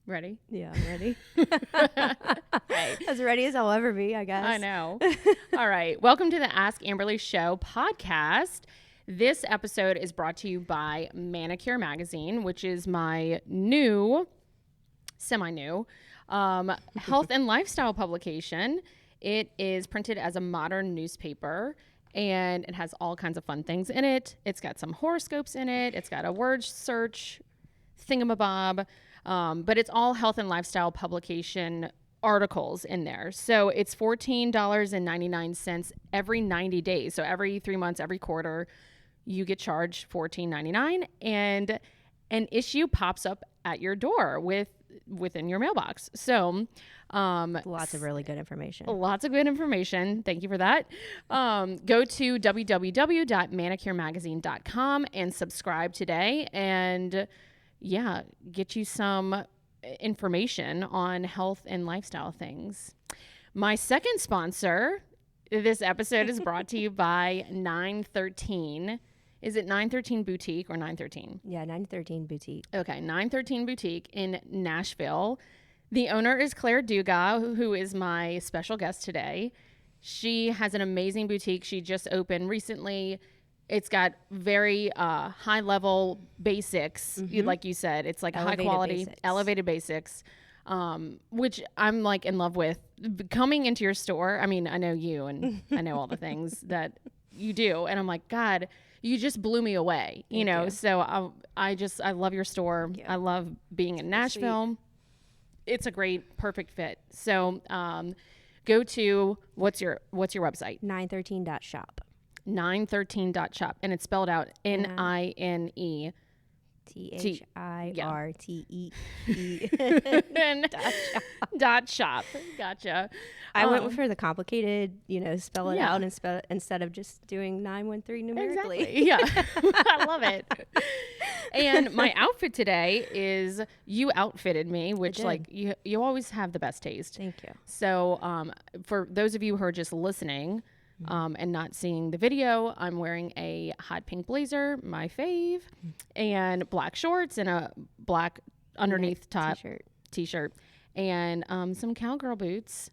Ready? Yeah, I'm ready. Right. As ready as I'll ever be, I guess. I know. All right. Welcome to the Ask Amberleigh Show podcast. This episode is brought to you by Manicure Magazine, which is my new, semi-new, health and lifestyle publication. It is printed as a modern newspaper, and it has all kinds of fun things in it. It's got some horoscopes in it. It's got a word search thingamabob. But it's all health and lifestyle publication articles in there. So it's $14.99 every 90 days. So every 3 months, every quarter, you get charged $14.99, and an issue pops up at your door within your mailbox. So Lots of really good information. lots of good information. Thank you for that. Go to www.manicuremagazine.com and subscribe today, and get you some information on health and lifestyle things. My second sponsor, this episode is brought to you by 913. Is it 913 Boutique or 913? Yeah, 913 Boutique. Okay, 913 Boutique in Nashville. The owner is Claire Dugas, who is my special guest today. She has an amazing boutique. She just opened recently. It's got very high-level basics, like you said. It's like high-quality, elevated basics, which I'm like in love with. Coming into your store, I mean, I know you, and I know all the things that you do, and I'm like, God, you just blew me away, you know. You. So I love your store. I love being in Nashville. Sweet. It's a great, perfect fit. So go to what's your website? 913.shop. 913.shop, and it's spelled out NINE. THIRTEE. dot shop. Gotcha. I went for the complicated, spell it out instead of just doing 913 numerically. Exactly. Yeah. I love it. And my outfit today is, you outfitted me, which like you always have the best taste. Thank you. So for those of you who are just listening, and not seeing the video, I'm wearing a hot pink blazer, my fave, and black shorts and a black underneath top t-shirt, and some cowgirl boots.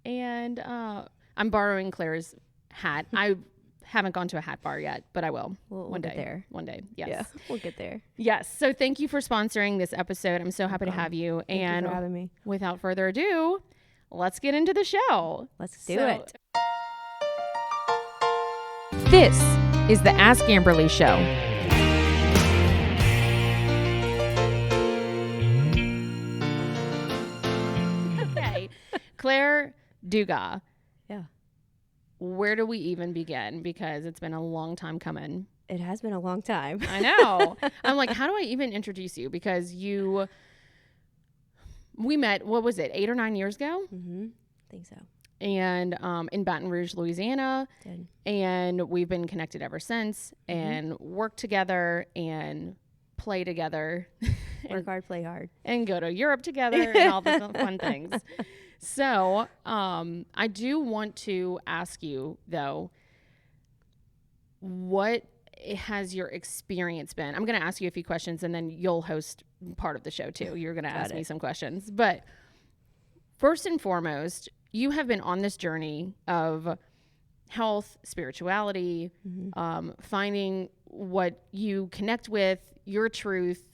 And I'm borrowing Claire's hat. I haven't gone to a hat bar yet, but I will. We'll get there. One day. Yes. Yeah, we'll get there. Yes. So thank you for sponsoring this episode. I'm so happy to have you. Thank you for having me. Without further ado, let's get into the show. Let's do it. This is the Ask Amberleigh Show. Okay. Claire Dugas. Yeah. Where do we even begin? Because it's been a long time coming. It has been a long time. I know. I'm like, how do I even introduce you? Because we met, what was it, 8 or 9 years ago? Mm-hmm. I think so. And in Baton Rouge, Louisiana. And we've been connected ever since, and work together and play together. Work hard, play hard. And go to Europe together and all the fun things. So I do want to ask you, though, what has your experience been? I'm going to ask you a few questions, and then you'll host part of the show, too. You're going to ask me some questions. But first and foremost, you have been on this journey of health, spirituality, finding what you connect with, your truth,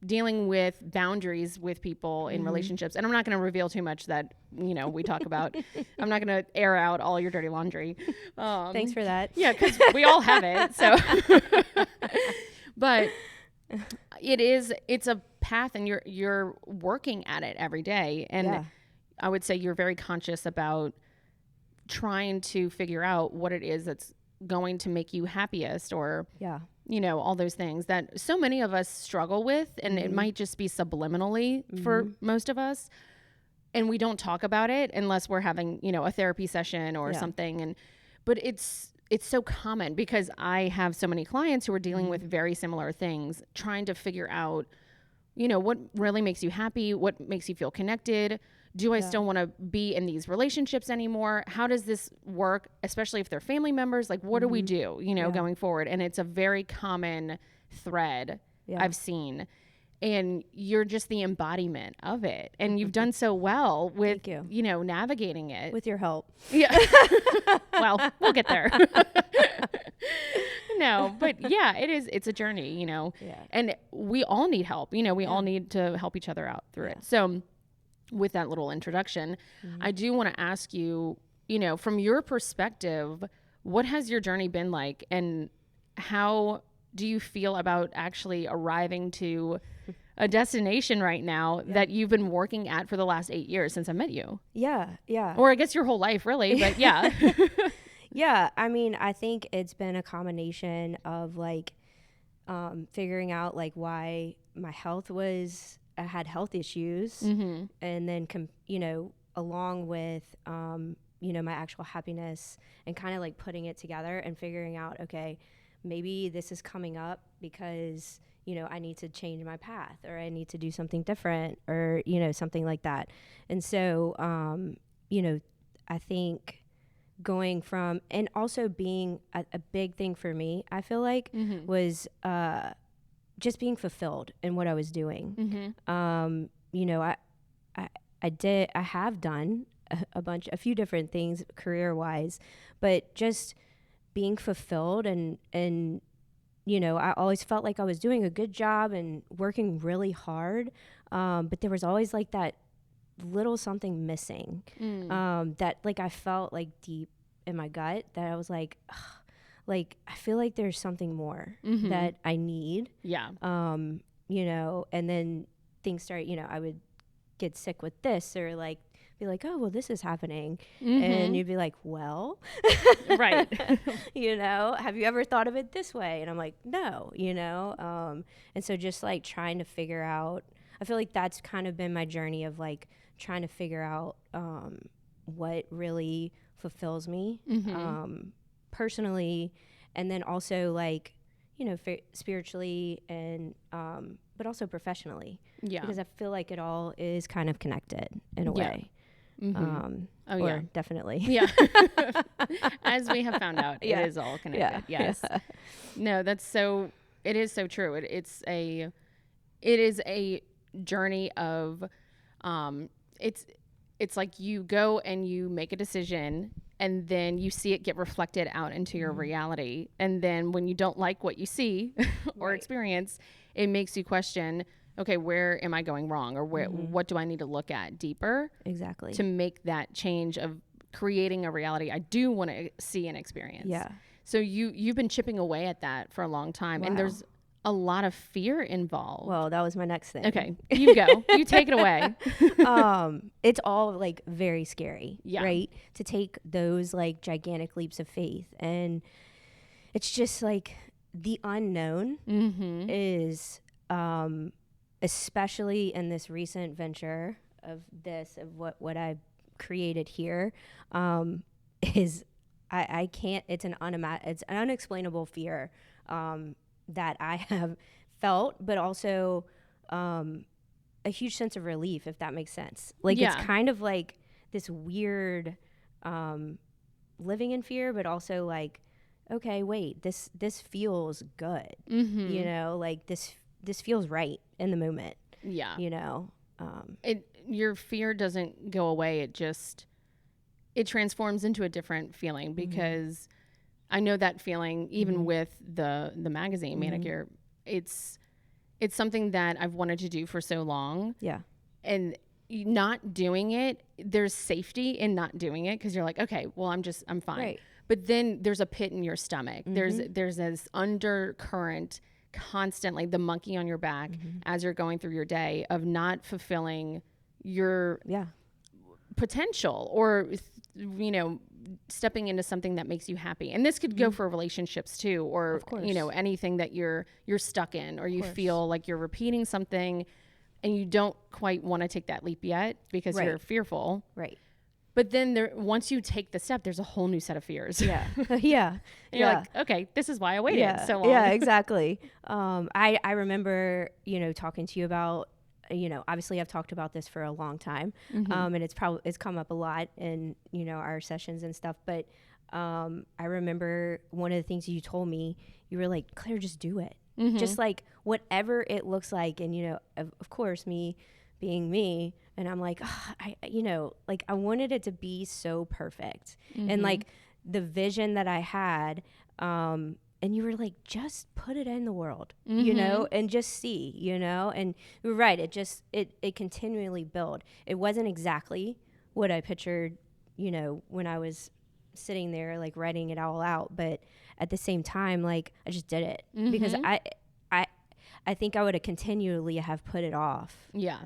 dealing with boundaries with people in relationships. And I'm not going to reveal too much that, we talk about. I'm not going to air out all your dirty laundry. Thanks for that. Yeah, because we all have it. So, but it's a path, and you're working at it every day. And I would say you're very conscious about trying to figure out what it is that's going to make you happiest, or, all those things that so many of us struggle with. And it might just be subliminally for most of us. And we don't talk about it unless we're having, a therapy session or something. But it's so common, because I have so many clients who are dealing with very similar things, trying to figure out, what really makes you happy, what makes you feel connected. Do I still want to be in these relationships anymore? How does this work, especially if they're family members? Like, what do we do, going forward? And it's a very common thread I've seen. and you're just the embodiment of it. And you've done so well with, navigating it. With your help. Yeah. Well, we'll get there. No, but yeah, it's a journey, and we all need help. We all need to help each other out through it. So with that little introduction, I do want to ask you, from your perspective, what has your journey been like, and how do you feel about actually arriving to a destination right now that you've been working at for the last 8 years since I met you? Yeah. Or I guess your whole life, really, but yeah. Yeah, I mean, I think it's been a combination of like figuring out like why my health I had health issues, and then along with my actual happiness, and kind of like putting it together and figuring out, okay, maybe this is coming up because I need to change my path, or I need to do something different, or something like that. And so I think going from, and also being a big thing for me, I feel like, was just being fulfilled in what I was doing. I have done a few different things career wise, but just being fulfilled, and I always felt like I was doing a good job and working really hard, but there was always like that little something missing, that like I felt like deep in my gut, that I was like, ugh, like I feel like there's something more that I need. Yeah. And then things start, I would get sick with this, or like be like, oh well, this is happening, and you'd be like, well, right. Have you ever thought of it this way? And I'm like, no. And so just like trying to figure out, I feel like that's kind of been my journey of like trying to figure out what really fulfills me personally, and then also like spiritually, and but also professionally, because I feel like it all is kind of connected in a way. Definitely. Yeah. As we have found out, it is all connected. Yes. No, it is so true. It is a journey of it's like you go and you make a decision, and then you see it get reflected out into your reality. And then when you don't like what you see or experience, it makes you question, okay, where am I going wrong? Or what do I need to look at deeper? Exactly. To make that change of creating a reality I do want to see and experience. Yeah. So you've been chipping away at that for a long time. Wow. And there's a lot of fear involved. Well, that was my next thing. Okay, you go. You take it away. It's all like very scary, right? To take those like gigantic leaps of faith. And it's just like the unknown is, especially in this recent venture of what I've created here, is I can't, it's an unexplainable fear, that I have felt, but also a huge sense of relief, if that makes sense. Like it's kind of like this weird living in fear, but also like, okay, wait, this feels good. Like this feels right in the moment. Yeah. Your fear doesn't go away. It transforms into a different feeling, because I know that feeling even with the magazine Manicure. It's something that I've wanted to do for so long. Yeah. And not doing it, there's safety in not doing it, because you're like, okay, well, I'm fine. Right. But then there's a pit in your stomach. There's this undercurrent constantly, the monkey on your back as you're going through your day, of not fulfilling your potential, or stepping into something that makes you happy. And this could go for relationships too, or anything that you're stuck in, or you feel like you're repeating something and you don't quite want to take that leap yet because you're fearful. Right. But then once you take the step, there's a whole new set of fears. Yeah. Yeah. You're like, okay, this is why I waited so long. Yeah, exactly. I remember, talking to you about, obviously I've talked about this for a long time, and it's come up a lot in, our sessions and stuff. But I remember one of the things you told me, you were like, Claire, just do it. just like whatever it looks like. And, you know, of course, me being me, and I'm like, you know, like I wanted it to be so perfect. And like the vision that I had, and you were like, just put it in the world, you know, and just see, you know. And you're right, it continually built. It wasn't exactly what I pictured, you know, when I was sitting there like writing it all out, but at the same time, like I just did it because I think I would have continually have put it off. Yeah.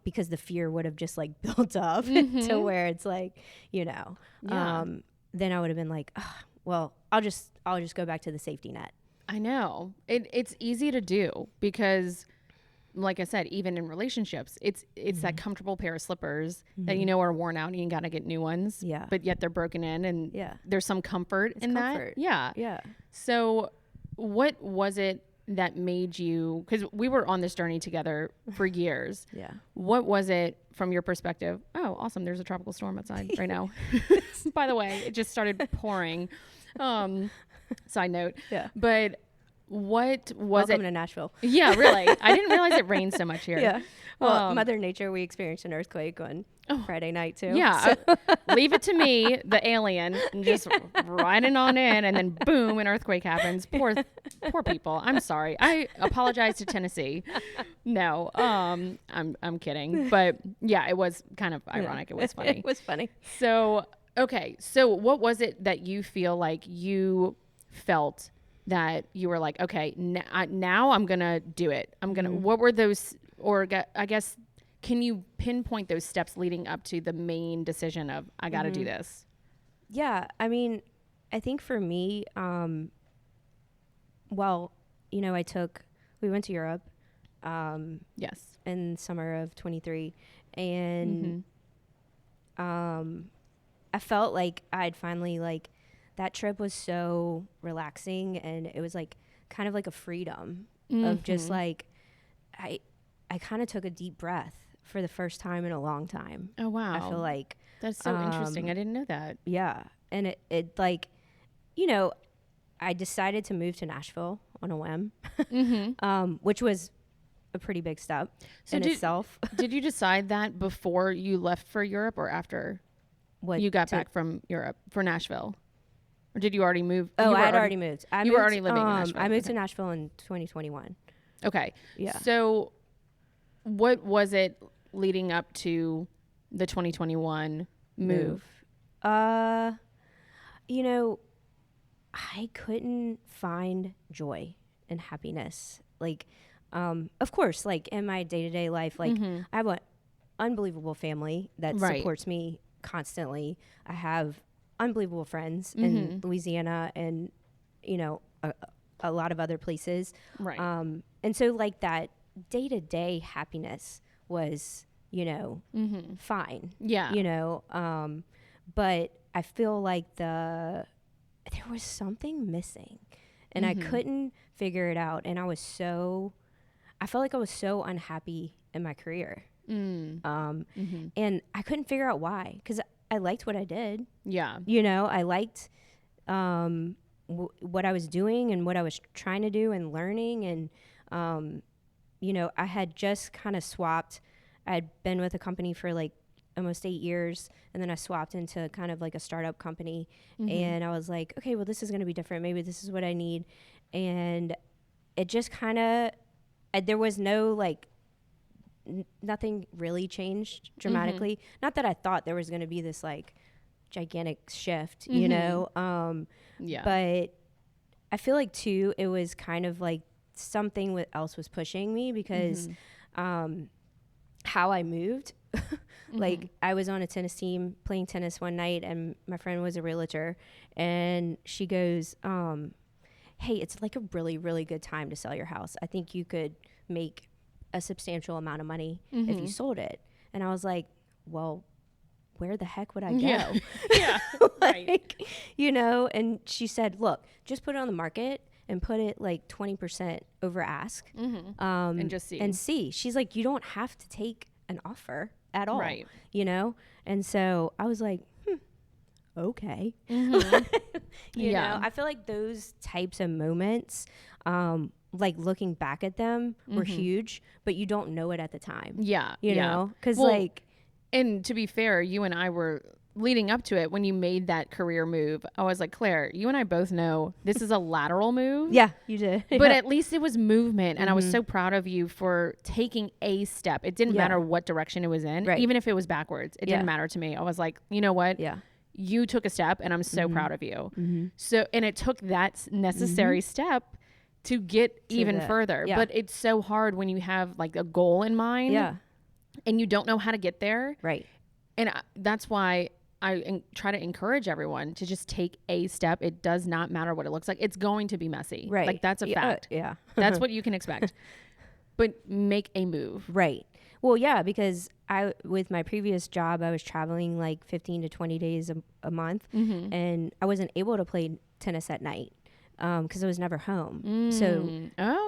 Because the fear would have just like built up to where it's like, you know, then I would have been like, well, I'll just go back to the safety net. I know it's easy to do because, like I said, even in relationships, it's that comfortable pair of slippers that you know are worn out and you gotta get new ones. Yeah. But yet they're broken in, and there's some comfort in that. Yeah. Yeah. So, what was it that made you? Because we were on this journey together for years. Yeah. What was it from your perspective? Oh, awesome! There's a tropical storm outside right now. By the way, it just started pouring. Side note. Yeah. But what was Welcome to Nashville. Yeah, really. I didn't realize it rained so much here. Yeah. Well, Mother Nature, we experienced an earthquake on Friday night too. Yeah. So. Leave it to me, the alien, and just riding on in, and then boom, an earthquake happens. Poor people. I'm sorry. I apologize to Tennessee. No, I'm kidding. But yeah, it was kind of ironic. It was funny. It was funny. So, okay. So what was it that you feel like you felt that you were like, okay, now I'm going to do it. I'm going to, what were those, or I guess, can you pinpoint those steps leading up to the main decision of, I got to do this? Yeah. I mean, I think for me, well, you know, we went to Europe, yes, in summer of 23, and, I felt like I'd finally like, that trip was so relaxing, and it was like kind of like a freedom of just like I kind of took a deep breath for the first time in a long time. Oh wow. I feel like that's so interesting. I didn't know that. Yeah. And it like, you know, I decided to move to Nashville on a whim, which was a pretty big step in itself. Did you decide that before you left for Europe or after you got back from Europe for Nashville? Or did you already move? Oh, I had already moved. You were already living in Nashville. I moved to Nashville in 2021. Okay. Yeah. So what was it leading up to the 2021 move? You know, I couldn't find joy and happiness. Like, of course, like in my day-to-day life, like I have an unbelievable family that supports me constantly. I have unbelievable friends in Louisiana and, you know, a lot of other places. Right. And so like that day-to-day happiness was, you know, fine. Yeah. You know, but I feel like there was something missing, and I couldn't figure it out. And I felt like I was so unhappy in my career. And I couldn't figure out why, because I liked what I did. Yeah. You know, I liked what I was doing and what I was trying to do and learning. And, you know, I had just kind of swapped. I had been with a company for like almost 8 years, and then I swapped into kind of like a startup company. And I was like, okay, well, this is going to be different. Maybe this is what I need. And it just kind of, there was no like, nothing really changed dramatically. Not that I thought there was going to be this like gigantic shift, you know? But I feel like too, it was kind of like something else was pushing me, because how I moved, like I was on a tennis team playing tennis one night, and my friend was a realtor, and she goes, hey, it's like a really, really good time to sell your house. I think you could make a substantial amount of money if you sold it. And I was like, well, where the heck would I go? Yeah. Like, you know, and she said, look, just put it on the market and put it like 20% over ask. And just see. And see. She's like, you don't have to take an offer at all. Right. You know? And so I was like, okay. You know, I feel like those types of moments like looking back at them were huge, but you don't know it at the time. Yeah. You know? Because and to be fair, you and I were leading up to it when you made that career move. I was like, Claire, you and I both know this is a lateral move. Yeah, you did. But at least it was movement. And I was so proud of you for taking a step. It didn't matter what direction it was in, even if it was backwards. It didn't matter to me. I was like, you know what? Yeah. You took a step and I'm so proud of you. So, and it took that necessary step to get even further. But it's so hard when you have like a goal in mind and you don't know how to get there. Right. And that's why I try to encourage everyone to just take a step. It does not matter what it looks like. It's going to be messy. Right. Like that's a fact. Yeah. That's what you can expect. But make a move. Right. Well, yeah, because with my previous job, I was traveling like 15 to 20 days a month, and I wasn't able to play tennis at night because I was never home. So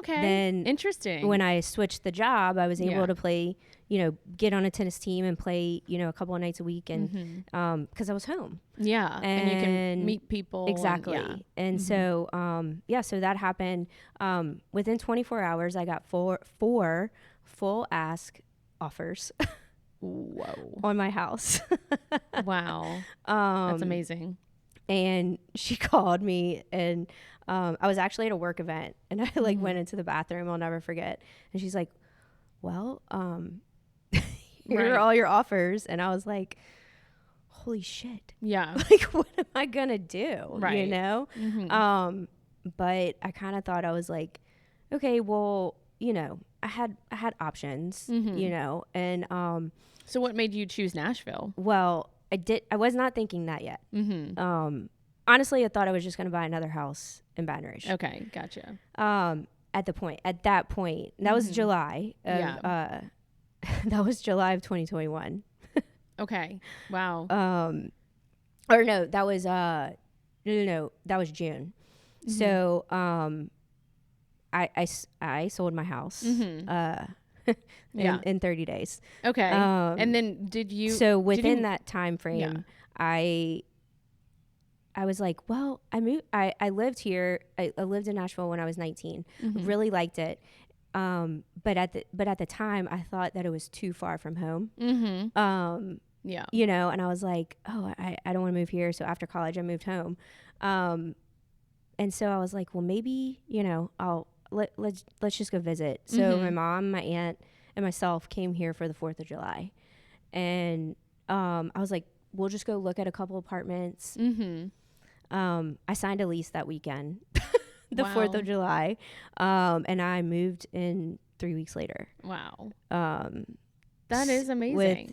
then interesting. When I switched the job, I was able to play, get on a tennis team and play, a couple of nights a week, and because I was home. Yeah, and you can meet people. Exactly. And so, so that happened. Within 24 hours, I got four full ask offers. Whoa. On my house. Wow. That's amazing. And she called me, and I was actually at a work event, and I went into the bathroom. I'll never forget. And she's like, well, here are all your offers. And I was like, holy shit. Yeah. Like, what am I going to do? Right. But I kind of thought, I was like, okay, well, I had options, and so what made you choose Nashville? Well, I was not thinking that yet. Honestly, I thought I was just going to buy another house in Baton Rouge. Okay, gotcha. At that point, that was July. That was July of 2021. Okay. Wow. Or no, that was no, that was June. So I sold my house in 30 days. Okay. And then did you? So within that time frame, I was like, well, I lived here. I lived in Nashville when I was 19. Really liked it. But at the time, I thought that it was too far from home. And I was like, oh, I don't want to move here. So after college, I moved home. And so I was like, well, maybe, let's just go visit. So my mom, my aunt, and myself came here for the 4th of July. And I was like, we'll just go look at a couple apartments. I signed a lease that weekend, the 4th of July. And I moved in 3 weeks later. Wow. That is amazing. With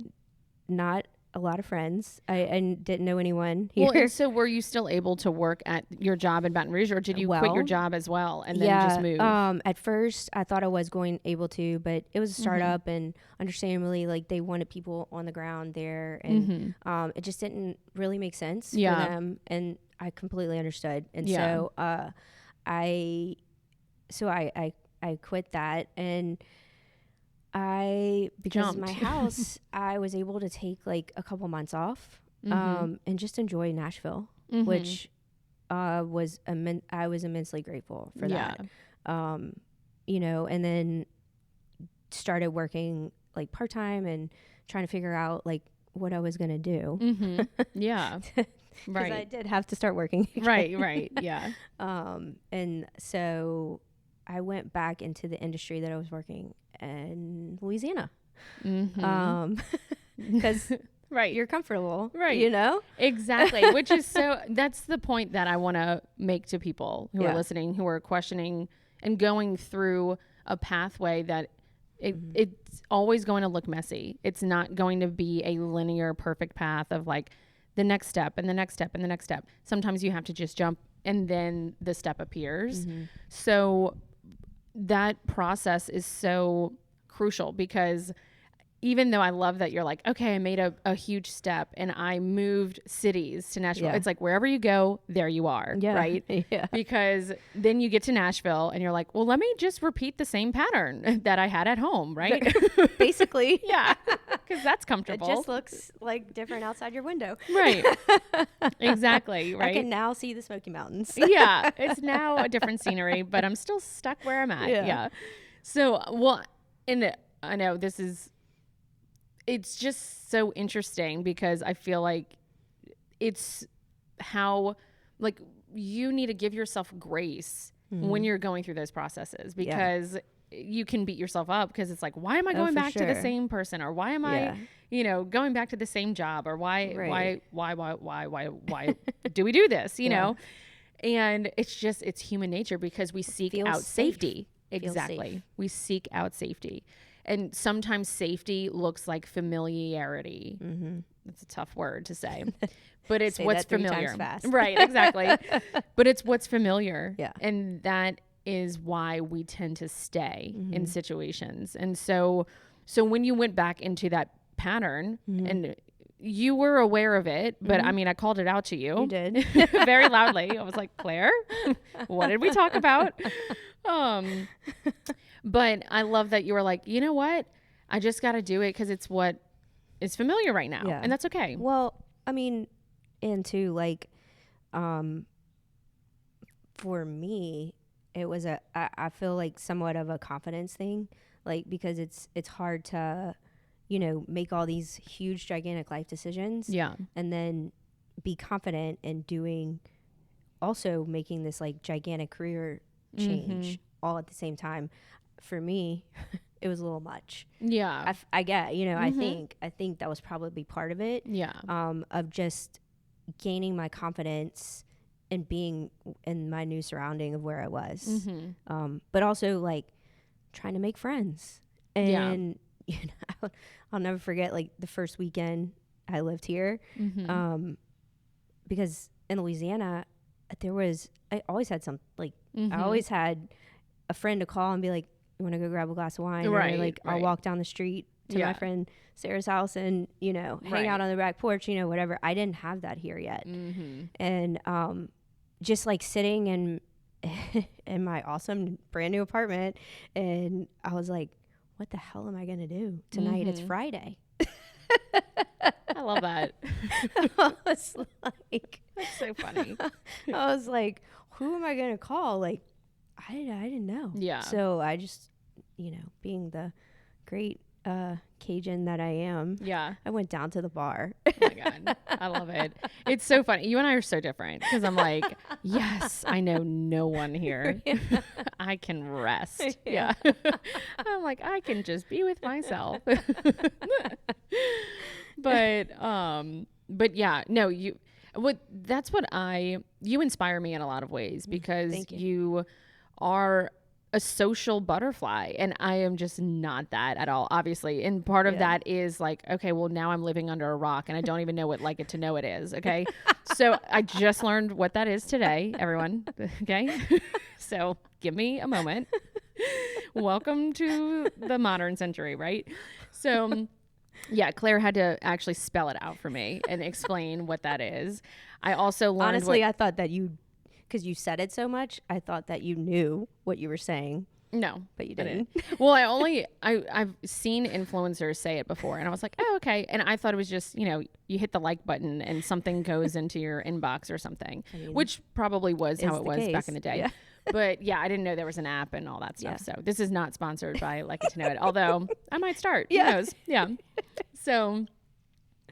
not a lot of friends. I didn't know anyone here. Well, and so were you still able to work at your job in Baton Rouge, or did you quit your job as well and then just move? At first I thought I was able to, but it was a startup, and understandably, like, they wanted people on the ground there, and it just didn't really make sense for them, and I completely understood. And so I quit that, and because of my house, I was able to take like a couple months off, and just enjoy Nashville, which I was immensely grateful for that. And then started working like part-time and trying to figure out like what I was going to do. Yeah. Because I did have to start working again. Right. Yeah. And so I went back into the industry that I was working in Louisiana. Because you're comfortable, exactly. Which is that's the point that I want to make to people who are listening, who are questioning and going through a pathway that it's always going to look messy. It's not going to be a linear perfect path of like the next step and the next step and the next step. Sometimes you have to just jump and then the step appears. So that process is so crucial, because even though I love that you're like, okay, I made a huge step and I moved cities to Nashville. Yeah. It's like wherever you go, there you are. Yeah. Right. Yeah. Because then you get to Nashville and you're like, well, let me just repeat the same pattern that I had at home. Right. Basically. Yeah. Because that's It comfortable. just looks like different outside your window. Right. Exactly. Right. I can now see the Smoky Mountains. Yeah. It's now a different scenery, but I'm still stuck where I'm at. Yeah. So, well, and I know it's just so interesting because I feel like it's how, like, you need to give yourself grace when you're going through those processes, because you can beat yourself up because it's like, why am I going back to the same person, or why am I, going back to the same job, or why do we do this, you know? And it's human nature because we seek out safety. Exactly. We seek out safety. And sometimes safety looks like familiarity. That's a tough word to say, but it's what's familiar. Right, exactly. But it's what's familiar. Yeah. And that is why we tend to stay in situations. And so when you went back into that pattern and you were aware of it, but I mean, I called it out to you. You did. Very loudly. I was like, Claire, what did we talk about? But I love that you were like, you know what? I just got to do it because it's what is familiar right now. And that's okay. Well, I mean, and too, like, for me, it was I feel like somewhat of a confidence thing, like, because it's hard to, make all these huge, gigantic life decisions. Yeah. And then be confident in making this like gigantic career change all at the same time. For me, it was a little much. Yeah. I get, I think that was probably part of it. Yeah. Of just gaining my confidence and being in my new surrounding of where I was. But also like trying to make friends. And I'll never forget like the first weekend I lived here. Because in Louisiana, I always had I always had a friend to call and be like, you want to go grab a glass of wine? Right. Or like I'll walk down the street to my friend Sarah's house and, hang out on the back porch, whatever. I didn't have that here yet. And just like sitting in my awesome brand new apartment, and I was like, what the hell am I going to do tonight? It's Friday. I love that. I was like, that's so funny. I was like, who am I going to call? Like, I didn't know. Yeah. So I just, being the great Cajun that I am, I went down to the bar. Oh my God. I love it. It's so funny. You and I are so different because I'm like, yes, I know no one here. I can rest. Yeah. I'm like, I can just be with myself. But yeah, no, you inspire me in a lot of ways because you are a social butterfly, and I am just not that at all, obviously. And part of that is like, okay, well, now I'm living under a rock and I don't even know what like it to know it is. Okay. So I just learned what that is today, everyone. Okay. So give me a moment. Welcome to the modern century, right? So yeah, Claire had to actually spell it out for me and explain what that is. I also learned honestly, I thought that because you said it so much, I thought that you knew what you were saying. No, but you didn't. Well, I've seen influencers say it before, and I was like, oh, okay. And I thought it was just, you hit the like button and something goes into your inbox or something, which probably was how it was back in the day. Yeah. But yeah, I didn't know there was an app and all that stuff. Yeah. So this is not sponsored by Like It to Know It, although I might start. Yeah. Who knows? Yeah. So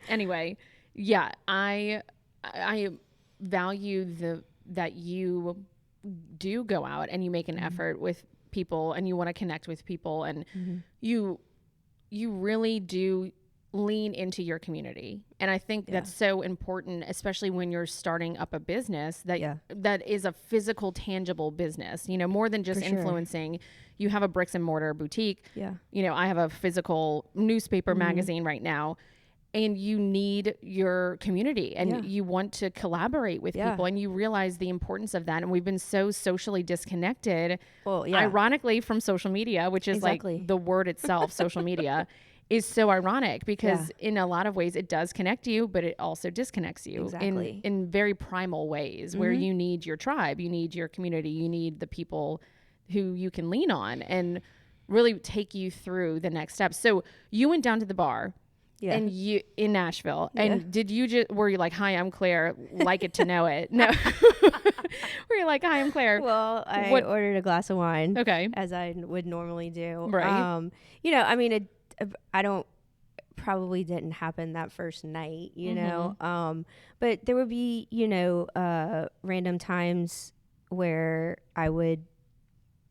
anyway, yeah, I value that you do go out and you make an effort with people and you want to connect with people, and you really do lean into your community. And I think that's so important, especially when you're starting up a business that is a physical, tangible business, more than just influencing. You have a bricks and mortar boutique. Yeah. I have a physical newspaper magazine right now. And you need your community, and you want to collaborate with people, and you realize the importance of that. And we've been so socially disconnected, ironically, from social media, which is like the word itself, social media. is so ironic because in a lot of ways it does connect you, but it also disconnects you Exactly. in very primal ways where you need your tribe, you need your community, you need the people who you can lean on and really take you through the next steps. So you went down to the bar and you in Nashville and did you just, were you like, hi, I'm Claire, like it to know it? No. Were you like, hi, I'm Claire? Well, I ordered a glass of wine. Okay. As I would normally do. Right. You know, I mean, I don't, probably didn't happen that first night, you know, but there would be, you know, random times where I would,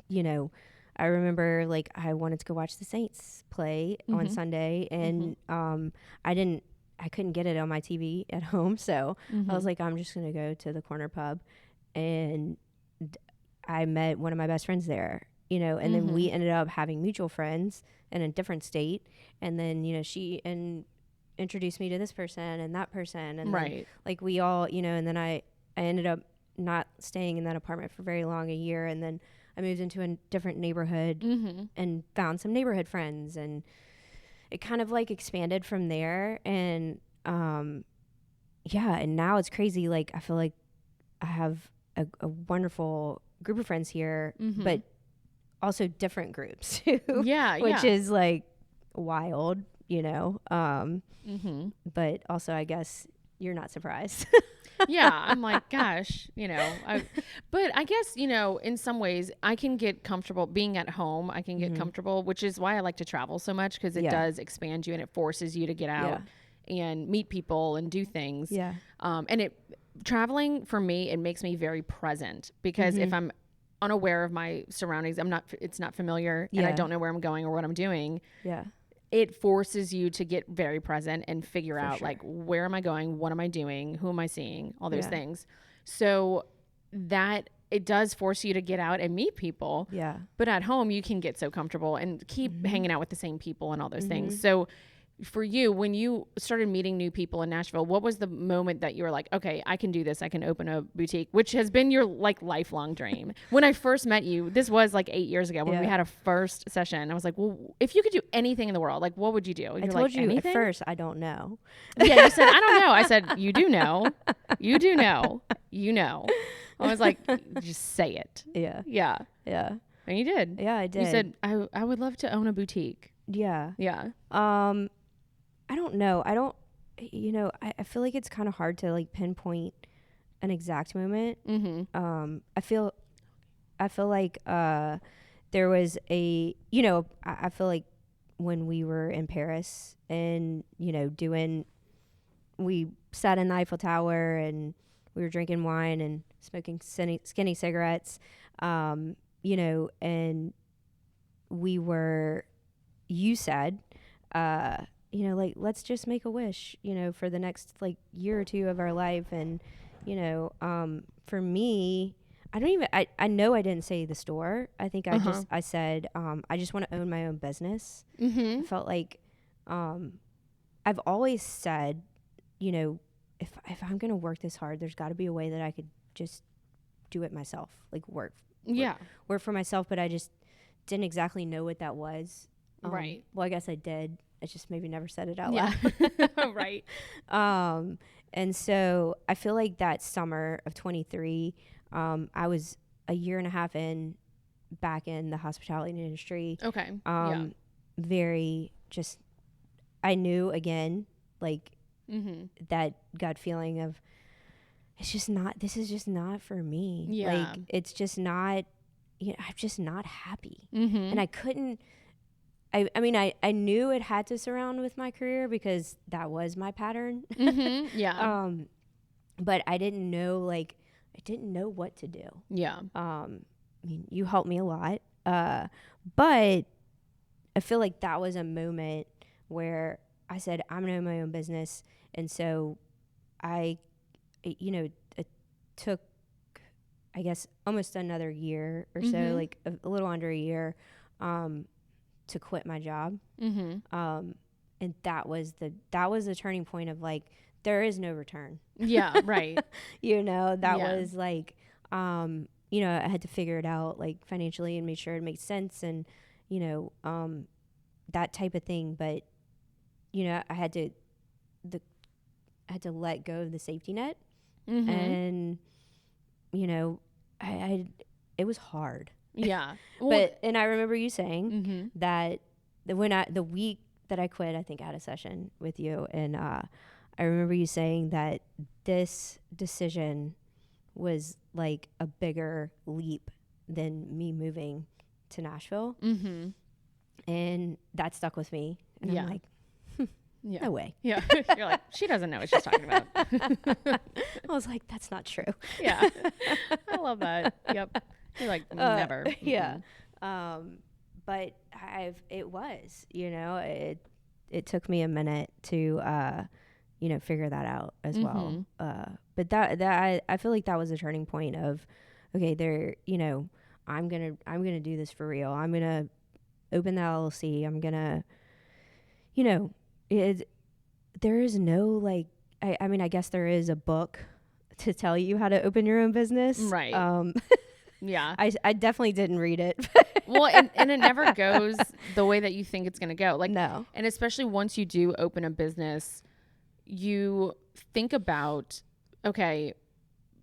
you know, I remember like I wanted to go watch the Saints play on Sunday and I couldn't get it on my TV at home, so I was like, I'm just gonna go to the corner pub, and I met one of my best friends there, you know, and then we ended up having mutual friends in a different state, and then, you know, she introduced me to this person and that person, and then, like, we all, you know, and then I ended up not staying in that apartment for very long, a year, and then I moved into a different neighborhood and found some neighborhood friends, and it kind of like expanded from there, and yeah, and now it's crazy, like I feel like I have a wonderful group of friends here, but also different groups too. Which is like wild, you know. But also I guess you're not surprised. I'm like, gosh, you know, but I guess, you know, in some ways I can get comfortable being at home. I can get comfortable, which is why I like to travel so much, because it does expand you and it forces you to get out and meet people and do things. And traveling for me, it makes me very present, because if I'm unaware of my surroundings, it's not familiar and I don't know where I'm going or what I'm doing. It forces you to get very present and figure out like, where am I going? What am I doing? Who am I seeing? All those things. So that it does force you to get out and meet people. But at home you can get so comfortable and keep hanging out with the same people and all those things. So for you, when you started meeting new people in Nashville, what was the moment that you were like, okay, I can do this. I can open a boutique, which has been your like lifelong dream. When I first met you, this was like 8 years ago when we had a first session. I was like, well, if you could do anything in the world, like what would you do? I told you anything? At first, I don't know. Yeah, you said, I don't know. I said, you do know. You do know. You know. I was like, just say it. Yeah. And you did. Yeah, I did. You said, I would love to own a boutique. Yeah. I don't know. You know, I feel like it's kind of hard to like pinpoint an exact moment. I feel like there was a, you know, I feel like when we were in Paris and, you know, we sat in the Eiffel Tower and we were drinking wine and smoking skinny cigarettes, you know, and you said, you know, like, let's just make a wish, you know, for the next like year or two of our life. And, you know, for me, I know I didn't say the store. I think I said, I just want to own my own business. I felt like, I've always said, you know, if I'm going to work this hard, there's got to be a way that I could just do it myself, like work for myself. But I just didn't exactly know what that was. Right. Well, I guess I did. I just maybe never said it out loud. Right. And so I feel like that summer of 23, I was a year and a half back in the hospitality industry. Okay. Very just, I knew again, like that gut feeling of, this is just not for me. Like, it's just not, you know, I'm just not happy. And I couldn't, I mean, I knew it had to surround with my career because that was my pattern. But I didn't know what to do. I mean, you helped me a lot. But I feel like that was a moment where I said, I'm going to own my own business. And so you know, it took, I guess, almost another year or so, like a little under a year, to quit my job. And that was the turning point of like, there is no return. Right. You know, that was like, you know, I had to figure it out like financially and make sure it made sense and, you know, that type of thing. But I had to let go of the safety net. Mm-hmm. And, it was hard. Yeah. And I remember you saying mm-hmm. that the week that I quit, I think I had a session with you, and I remember you saying that this decision was like a bigger leap than me moving to Nashville. Mm-hmm. And that stuck with me. And I'm like, yeah. No way. Yeah. You're like, she doesn't know what she's talking about. I was like, that's not true. Yeah. I love that. Yep. You're like, never. Yeah. But it was, it took me a minute to, figure that out as well. But that I feel like that was a turning point of, okay, I'm going to do this for real. I'm going to open the LLC. I'm going to, there is no I guess there is a book to tell you how to open your own business. Right. Yeah. I definitely didn't read it. Well, and it never goes the way that you think it's going to go. Like, no. And especially once you do open a business, you think about,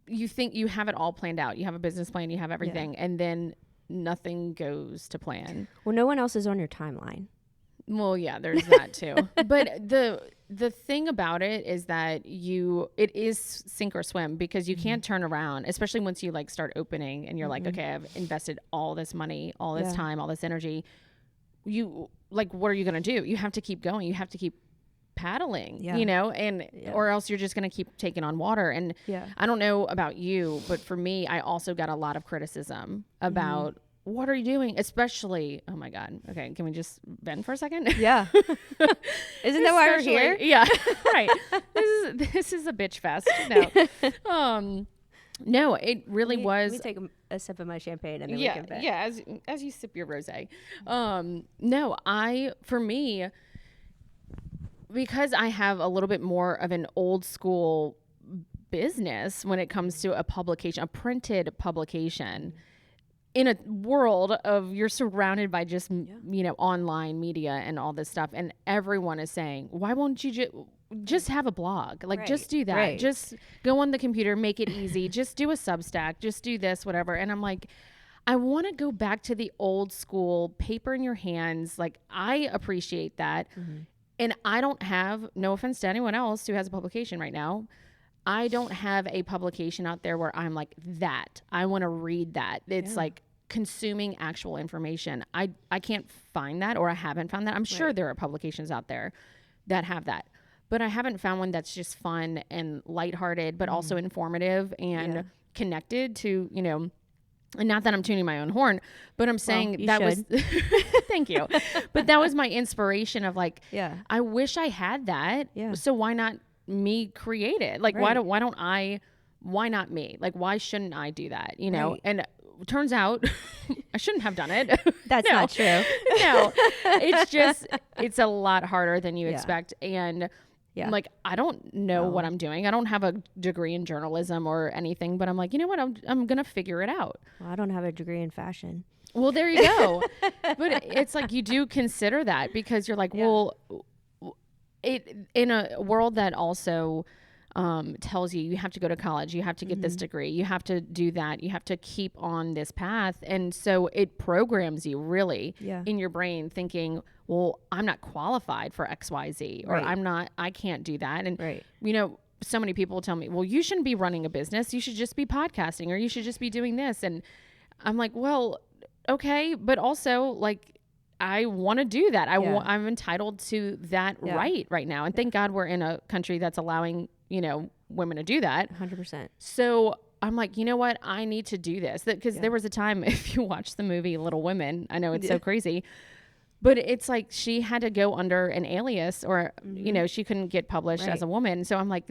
you think you have it all planned out. You have a business plan, you have everything, and then nothing goes to plan. Well, no one else is on your timeline. Well, yeah, there's that too. But the thing about it is that it is sink or swim, because you can't turn around, especially once you start opening and you're like, okay, I've invested all this money, all this time, all this energy. You what are you going to do? You have to keep going. You have to keep paddling, or else you're just going to keep taking on water. And I don't know about you, but for me, I also got a lot of criticism about, what are you doing? Especially, oh my God. Okay. Can we just vent for a second? Yeah. Isn't that why we're here? Yeah. Right. This is a bitch fest. No. No, it really was. Let me take a sip of my champagne and then we can vent. Yeah. As you sip your rosé. No, for me, because I have a little bit more of an old school business when it comes to a printed publication, in a world of, you're surrounded by just, online media and all this stuff. And everyone is saying, why won't you just have a blog? Just do that. Right. Just go on the computer, make it easy. Just do a Substack, just do this, whatever. And I'm like, I want to go back to the old school, paper in your hands. I appreciate that. And I don't have, no offense to anyone else who has a publication right now, I don't have a publication out there where I'm like, that I want to read that. It's consuming actual information. I can't find that, or I haven't found that. I'm sure there are publications out there that have that, but I haven't found one that's just fun and lighthearted, but also informative and connected to, and not that I'm tuning my own horn, but I'm saying was, thank you. But that was my inspiration of I wish I had that. Yeah. So why not me create it? Why not me? Why shouldn't I do that? Right. And turns out I shouldn't have done it. That's not true. No, it's a lot harder than you expect. And I don't know what I'm doing. I don't have a degree in journalism or anything, but I'm like, you know what? I'm going to figure it out. Well, I don't have a degree in fashion. Well, there you go. But it's you do consider that, because you're like, well, in a world that also tells you have to go to college, you have to get this degree, you have to do that, you have to keep on this path. And so it programs you really in your brain thinking, well, I'm not qualified for XYZ, or I can't do that. And, so many people tell me, well, you shouldn't be running a business. You should just be podcasting, or you should just be doing this. And I'm like, well, okay. But also I want to do that. I'm entitled to that right now. And thank God we're in a country that's allowing, women to do that. 100%. So I'm like, you know what? I need to do this. Because there was a time, if you watch the movie Little Women, I know it's so crazy, but it's she had to go under an alias, or, she couldn't get published as a woman. So I'm like,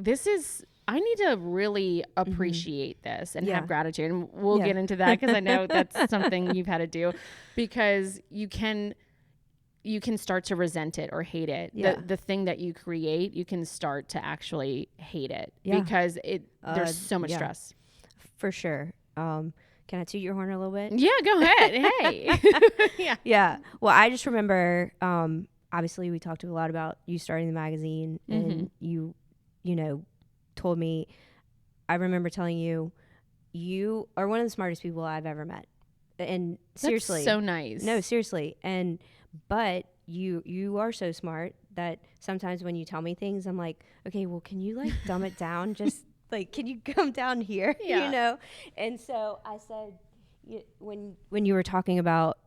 I need to really appreciate this and have gratitude. And we'll get into that, because I know that's something you've had to do, because you can start to resent it or hate it. The thing that you create, you can start to actually hate it, because there's so much stress. For sure. Can I toot your horn a little bit? Yeah, go ahead. Hey. Yeah. Well, I just remember, obviously we talked a lot about you starting the magazine, and you know, told me, I remember telling you, you are one of the smartest people I've ever met. And seriously. That's so nice. No, seriously. But you are so smart that sometimes when you tell me things, I'm like, okay, well, can you like dumb it down? Just like, can you come down here? Yeah. You know? And so I said, when you were talking about,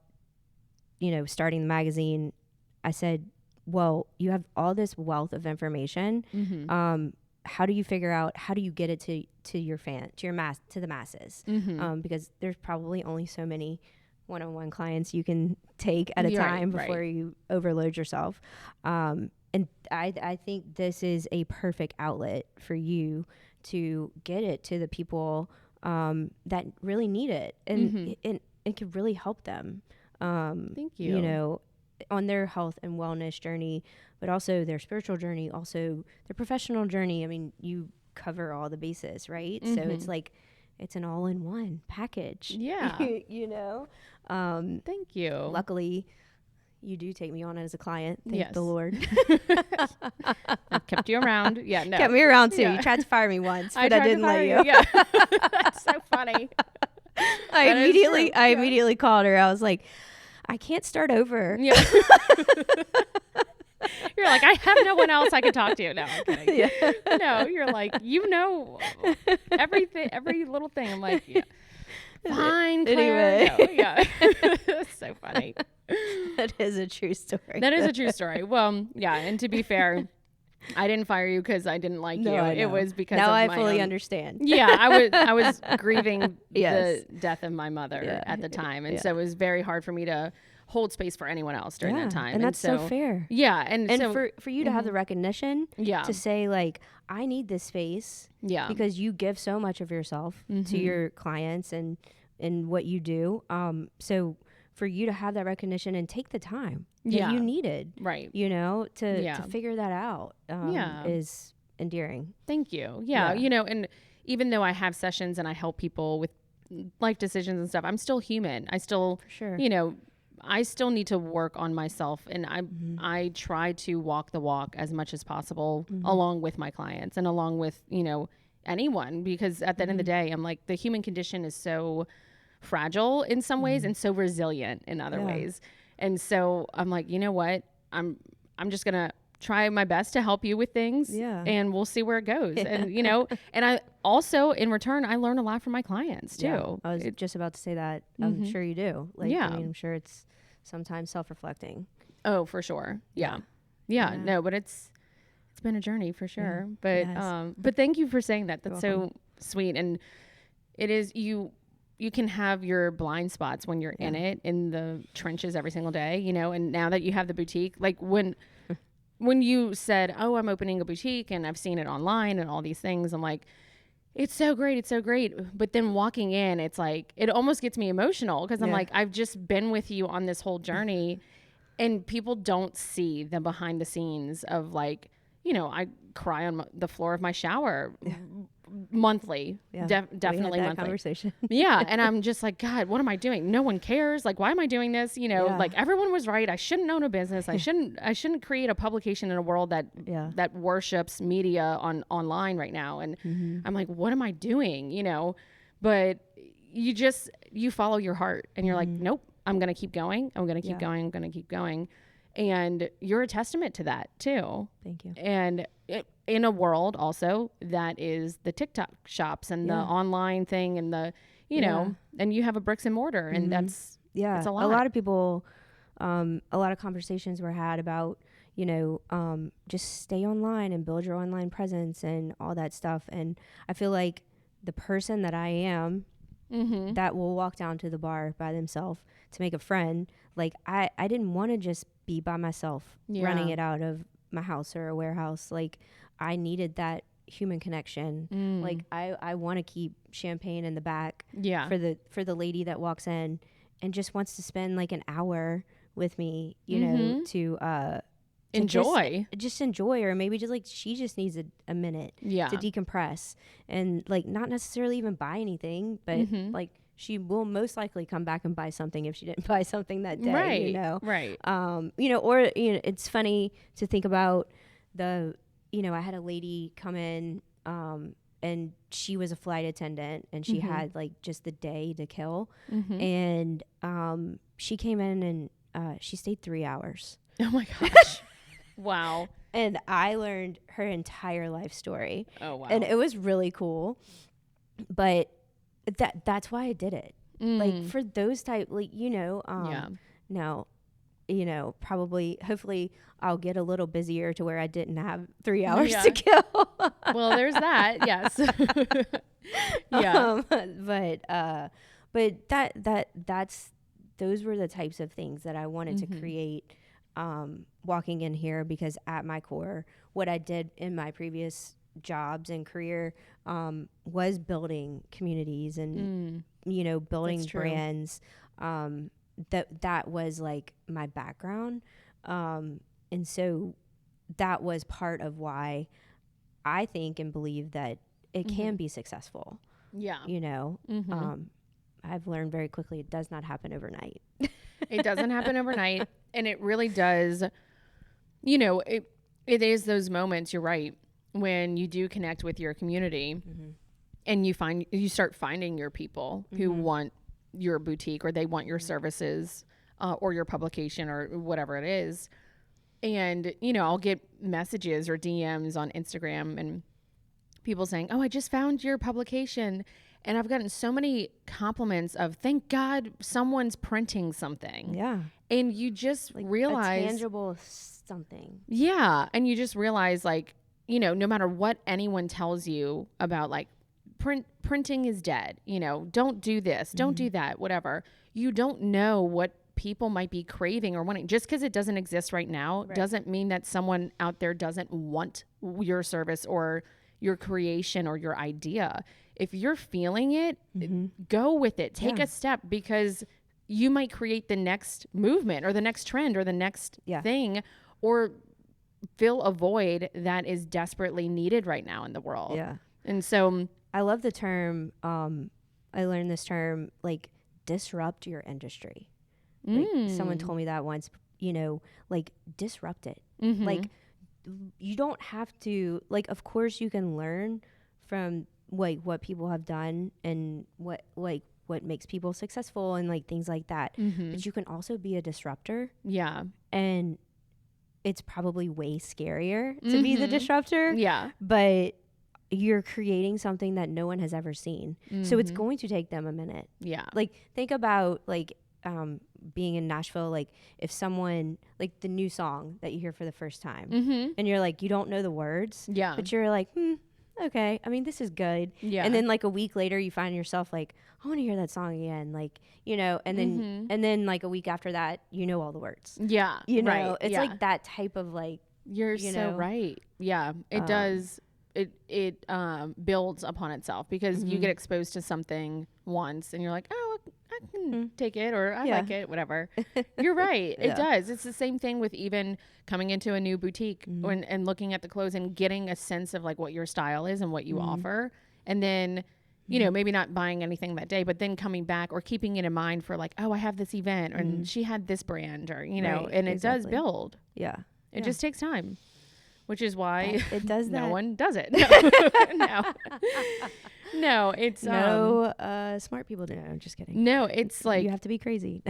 you know, starting the magazine, I said, well, you have all this wealth of information. How do you figure out, how do you get it to your to the masses? Because there's probably only so many one-on-one clients you can take at a time before you overload yourself. And I think this is a perfect outlet for you to get it to the people that really need it, and it could really help them. Thank you. You know, on their health and wellness journey, but also their spiritual journey, also their professional journey. I mean, you cover all the bases, right? So it's like, it's an all-in-one package. Yeah. You know? Thank you. Luckily, you do take me on as a client. Thank the Lord. I've kept you around. Yeah, no. Kept me around too. You tried to fire me once, but I didn't let you. Yeah. That's so funny. I immediately called her. I was like, I can't start over. Yeah. You're like, I have no one else I can talk to. No, I'm kidding. Yeah. No, you're like, you know, everything, every little thing. I'm like, yeah. Fine, Claire. Anyway. No, yeah. So funny. That is a true story. That is a true story. Well, yeah. And to be fair, I didn't fire you because I didn't like you. It was because now of I my fully own... understand. Yeah, I was grieving the death of my mother at the time, and so it was very hard for me to hold space for anyone else during that time. And that's so fair. Yeah, and so, for you to have the recognition, to say like, I need this space, because you give so much of yourself to your clients and what you do. So for you to have that recognition and take the time that you needed, right? You know, to figure that out, is endearing. Thank you. Yeah, you know, and even though I have sessions and I help people with life decisions and stuff, I'm still human. I still, you know, I still need to work on myself, and I try to walk the walk as much as possible along with my clients and along with, you know, anyone, because at the end of the day, I'm like, the human condition is so fragile in some ways and so resilient in other ways. And so I'm like, you know what? I'm just going to try my best to help you with things, and we'll see where it goes. And, you know, and I also, in return, I learn a lot from my clients too. I was just about to say that. I'm sure you do. Like, I mean, I'm sure it's sometimes self-reflecting. Oh, for sure. Yeah. No, but it's been a journey for sure. But thank you for saying that. That's so sweet. And it is, you can have your blind spots when you're in it, in the trenches every single day, you know, and now that you have the boutique, like when you said, oh, I'm opening a boutique and I've seen it online and all these things, I'm like, it's so great. It's so great. But then walking in, it's like, it almost gets me emotional because I'm like, I've just been with you on this whole journey, and people don't see the behind the scenes of, like, you know, I cry on the floor of my shower monthly. Definitely monthly conversation. And I'm just like, God, what am I doing? No one cares. Like, why am I doing this? You know, like, everyone was right. I shouldn't own a business. I shouldn't create a publication in a world that worships media online right now. And I'm like, what am I doing? You know, but you follow your heart, and you're like, nope, I'm going to keep going. I'm going to keep going. I'm going to keep going. And you're a testament to that too. Thank you. And in a world also that is the TikTok shops and the online thing and the, you know, and you have a bricks and mortar, and that's a lot. A lot of people, a lot of conversations were had about, you know, just stay online and build your online presence and all that stuff. And I feel like the person that I am, that will walk down to the bar by themselves to make a friend, like I didn't want to just be by myself running it out of my house or a warehouse. Like, I needed that human connection. Like, I want to keep champagne in the back for the lady that walks in and just wants to spend like an hour with me, you know, to enjoy, just enjoy, or maybe just like she just needs a minute to decompress and like not necessarily even buy anything, but like she will most likely come back and buy something if she didn't buy something that day, right, you know? Right. You know, or, you know, it's funny to think about you know, I had a lady come in, and she was a flight attendant, and she had like just the day to kill. And she came in and she stayed 3 hours. Oh my gosh. Wow. And I learned her entire life story. Oh, wow. And it was really cool. But that's why I did it. Like for those type, like, you know, now, you know, probably, hopefully I'll get a little busier to where I didn't have 3 hours to kill. Well, there's that. Yes. Yeah. But that's those were the types of things that I wanted to create, walking in here, because at my core, what I did in my previous jobs and career, was building communities and, you know, building brands. That was like my background. And so that was part of why I think and believe that it can be successful. Yeah. You know, I've learned very quickly it does not happen overnight. It doesn't happen overnight. And it really does, you know, it is those moments, you're right, when you do connect with your community and you start finding your people who want your boutique, or they want your services, or your publication, or whatever it is. And, you know, I'll get messages or DMs on Instagram and people saying, "Oh, I just found your publication." And I've gotten so many compliments of, "Thank God someone's printing something." Yeah. And you just Like realize, a tangible something. Yeah. And you just realize, like, you know, no matter what anyone tells you about, like, printing is dead, you know, don't do this, don't do that, whatever. You don't know what people might be craving or wanting. Just because it doesn't exist right now doesn't mean that someone out there doesn't want your service or your creation or your idea. If you're feeling it, go with it. Take a step, because you might create the next movement or the next trend or the next thing, or fill a void that is desperately needed right now in the world. Yeah. And so I love the term, I learned this term, like, disrupt your industry. Like, someone told me that once, you know, like, disrupt it. Like, you don't have to, like, of course you can learn from like what people have done and what makes people successful and like things like that. But you can also be a disruptor. Yeah. And it's probably way scarier to be the disruptor. Yeah. But you're creating something that no one has ever seen. So it's going to take them a minute. Yeah. Like, think about, like, being in Nashville, like, if someone, like, the new song that you hear for the first time, and you're like, you don't know the words, but you're like, okay, I mean, this is good. Yeah. And then, like, a week later, you find yourself like, I want to hear that song again, like, you know, and then like a week after that, you know all the words. Yeah. You know, it's like that type of, like, you're so right. Yeah, it does. It builds upon itself, because you get exposed to something once and you're like, oh, I can take it, or I like it, whatever. You're right. It does. It's the same thing with even coming into a new boutique and looking at the clothes and getting a sense of, like, what your style is and what you offer. And then, you know, maybe not buying anything that day, but then coming back or keeping it in mind for, like, oh, I have this event, or she had this brand, or, you know, and it does build. Yeah. It just takes time. Which is why it does no that. one does it. No, it's smart people do it. I'm just kidding. No, it's like, you have to be crazy.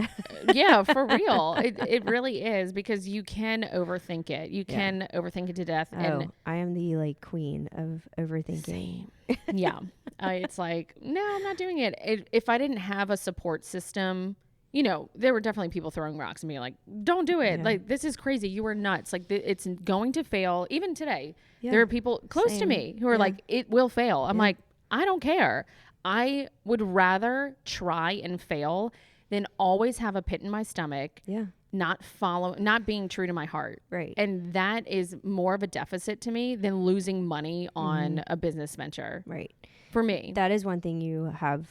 Yeah, for real. It really is, because you can overthink it. You can overthink it to death. And I am the, like, queen of overthinking. Yeah. It's like, no, I'm not doing it. If I didn't have a support system, you know, there were definitely people throwing rocks and being like, don't do it. Yeah. Like, this is crazy. You are nuts. Like, it's going to fail. Even today, there are people close to me who are like, it will fail. I'm like, I don't care. I would rather try and fail than always have a pit in my stomach. Yeah. Not being true to my heart. Right. And that is more of a deficit to me than losing money on a business venture. Right. For me. That is one thing you have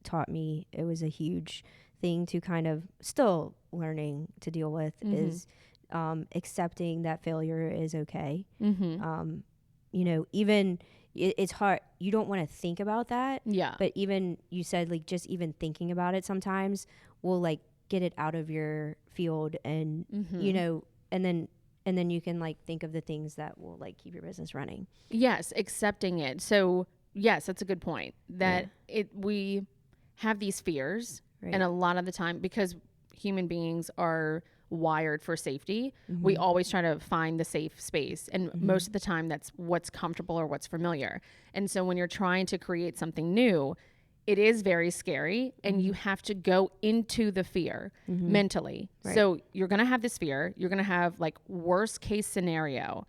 taught me. It was a huge thing to kind of still learning to deal with, is accepting that failure is okay. You know, even it's hard. You don't want to think about that. Yeah. But even you said like just even thinking about it sometimes will like get it out of your field and you know, and then you can like think of the things that will like keep your business running. Yes, accepting it. So yes, that's a good point. That we have these fears, and a lot of the time, because human beings are wired for safety, we always try to find the safe space, and most of the time that's what's comfortable or what's familiar. And so when you're trying to create something new, it is very scary, and you have to go into the fear mentally. So you're going to have this fear. You're going to have like worst case scenario,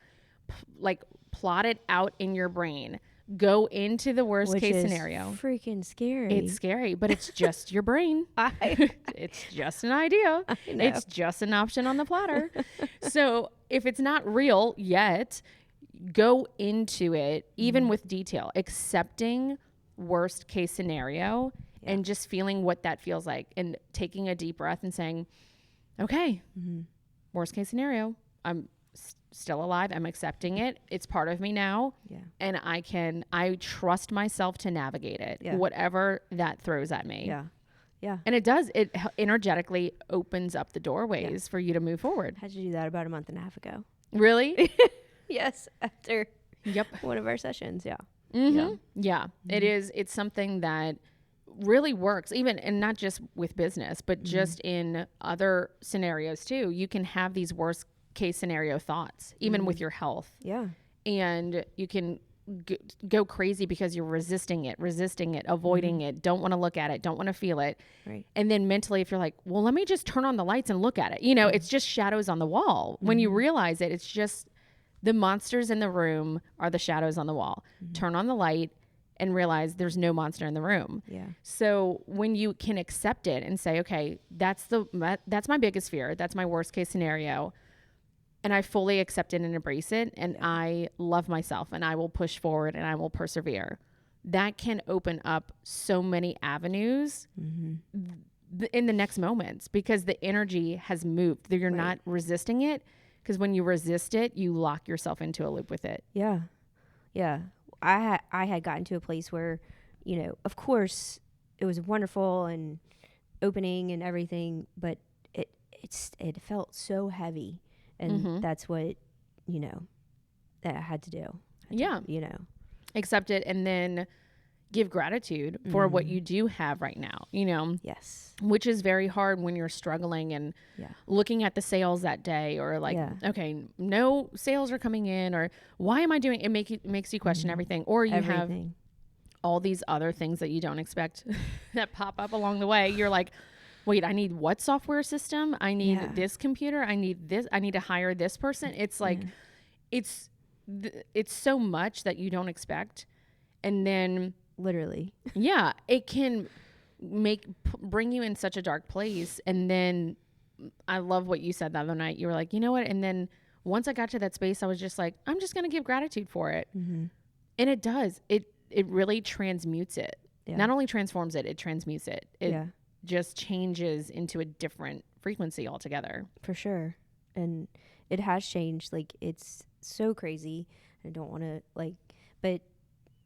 like plot it out in your brain. Go into the worst case scenario. Freaking scary. It's scary, but it's just your brain. It's just an idea. It's just an option on the platter. So if it's not real yet, go into it, even with detail, accepting worst case scenario and just feeling what that feels like, and taking a deep breath and saying, okay, worst case scenario, I'm still alive. I'm accepting it. It's part of me now. Yeah. And I trust myself to navigate it, whatever that throws at me. Yeah. Yeah. And it does. It energetically opens up the doorways for you to move forward. Had to do that about a month and a half ago. Really? Yes. After one of our sessions. Yeah. Yeah. It is. It's something that really works, even, and not just with business, but just in other scenarios too. You can have these worst case scenario thoughts, even with your health. Yeah. And you can go crazy because you're resisting it, avoiding it, don't want to look at it, don't want to feel it. Right. And then mentally, if you're like, well, let me just turn on the lights and look at it, you know, it's just shadows on the wall. When you realize it, it's just the monsters in the room are the shadows on the wall. Turn on the light and realize there's no monster in the room. Yeah. So when you can accept it and say, okay, that's my biggest fear. That's my worst case scenario. And I fully accept it and embrace it. And I love myself, and I will push forward, and I will persevere. That can open up so many avenues in the next moments, because the energy has moved. You're not resisting it, because when you resist it, you lock yourself into a loop with it. Yeah. Yeah. I had gotten to a place where, you know, of course it was wonderful and opening and everything, but it felt so heavy. And that's what, you know, that I had to do. You know, accept it, and then give gratitude for what you do have right now, you know? Yes. Which is very hard when you're struggling and looking at the sales that day, or like, okay, no sales are coming in, or why am I doing it? Makes you question everything. Or you have all these other things that you don't expect that pop up along the way. You're like, wait, I need what software system? I need this computer. I need this. I need to hire this person. It's like, it's so much that you don't expect. And then literally, it can bring you in such a dark place. And then I love what you said the other night. You were like, you know what? And then once I got to that space, I was just like, I'm just going to give gratitude for it. And it does. It really transmutes it. Not only transforms it, it transmutes it. It just changes into a different frequency altogether. For sure. And it has changed. Like, it's so crazy. I don't want to but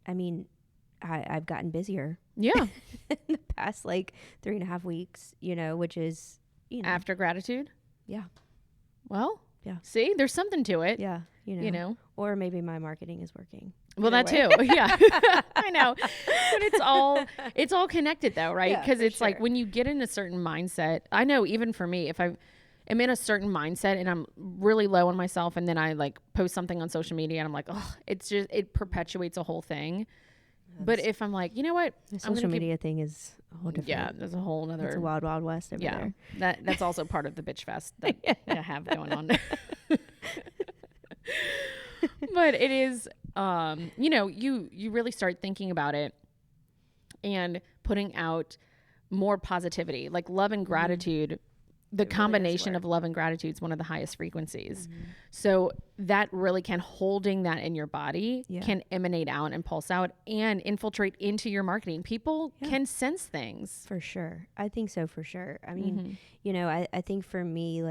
I mean, I've gotten busier. Yeah. In the past 3.5 weeks, you know, which is, you know. After gratitude? Yeah. Well, see, there's something to it. Yeah. You know. Or maybe my marketing is working. Well, that too. Yeah. I know. But it's all connected though, right? Because it's like when you get in a certain mindset, I know even for me, if I am in a certain mindset and I'm really low on myself, and then I post something on social media and I'm like, oh, it perpetuates a whole thing. But if I'm like, you know what? The social media thing is a whole different. Yeah, there's a whole nother. It's a wild, wild west over there. That's also part of the bitch fest that I have going on. But it is, you know, you really start thinking about it and putting out more positivity, like love and gratitude. The combination of love and gratitude is one of the highest frequencies. So that really holding that in your body can emanate out and pulse out and infiltrate into your marketing. People can sense things. For sure. I think so, for sure. I mean, you know, I think for me,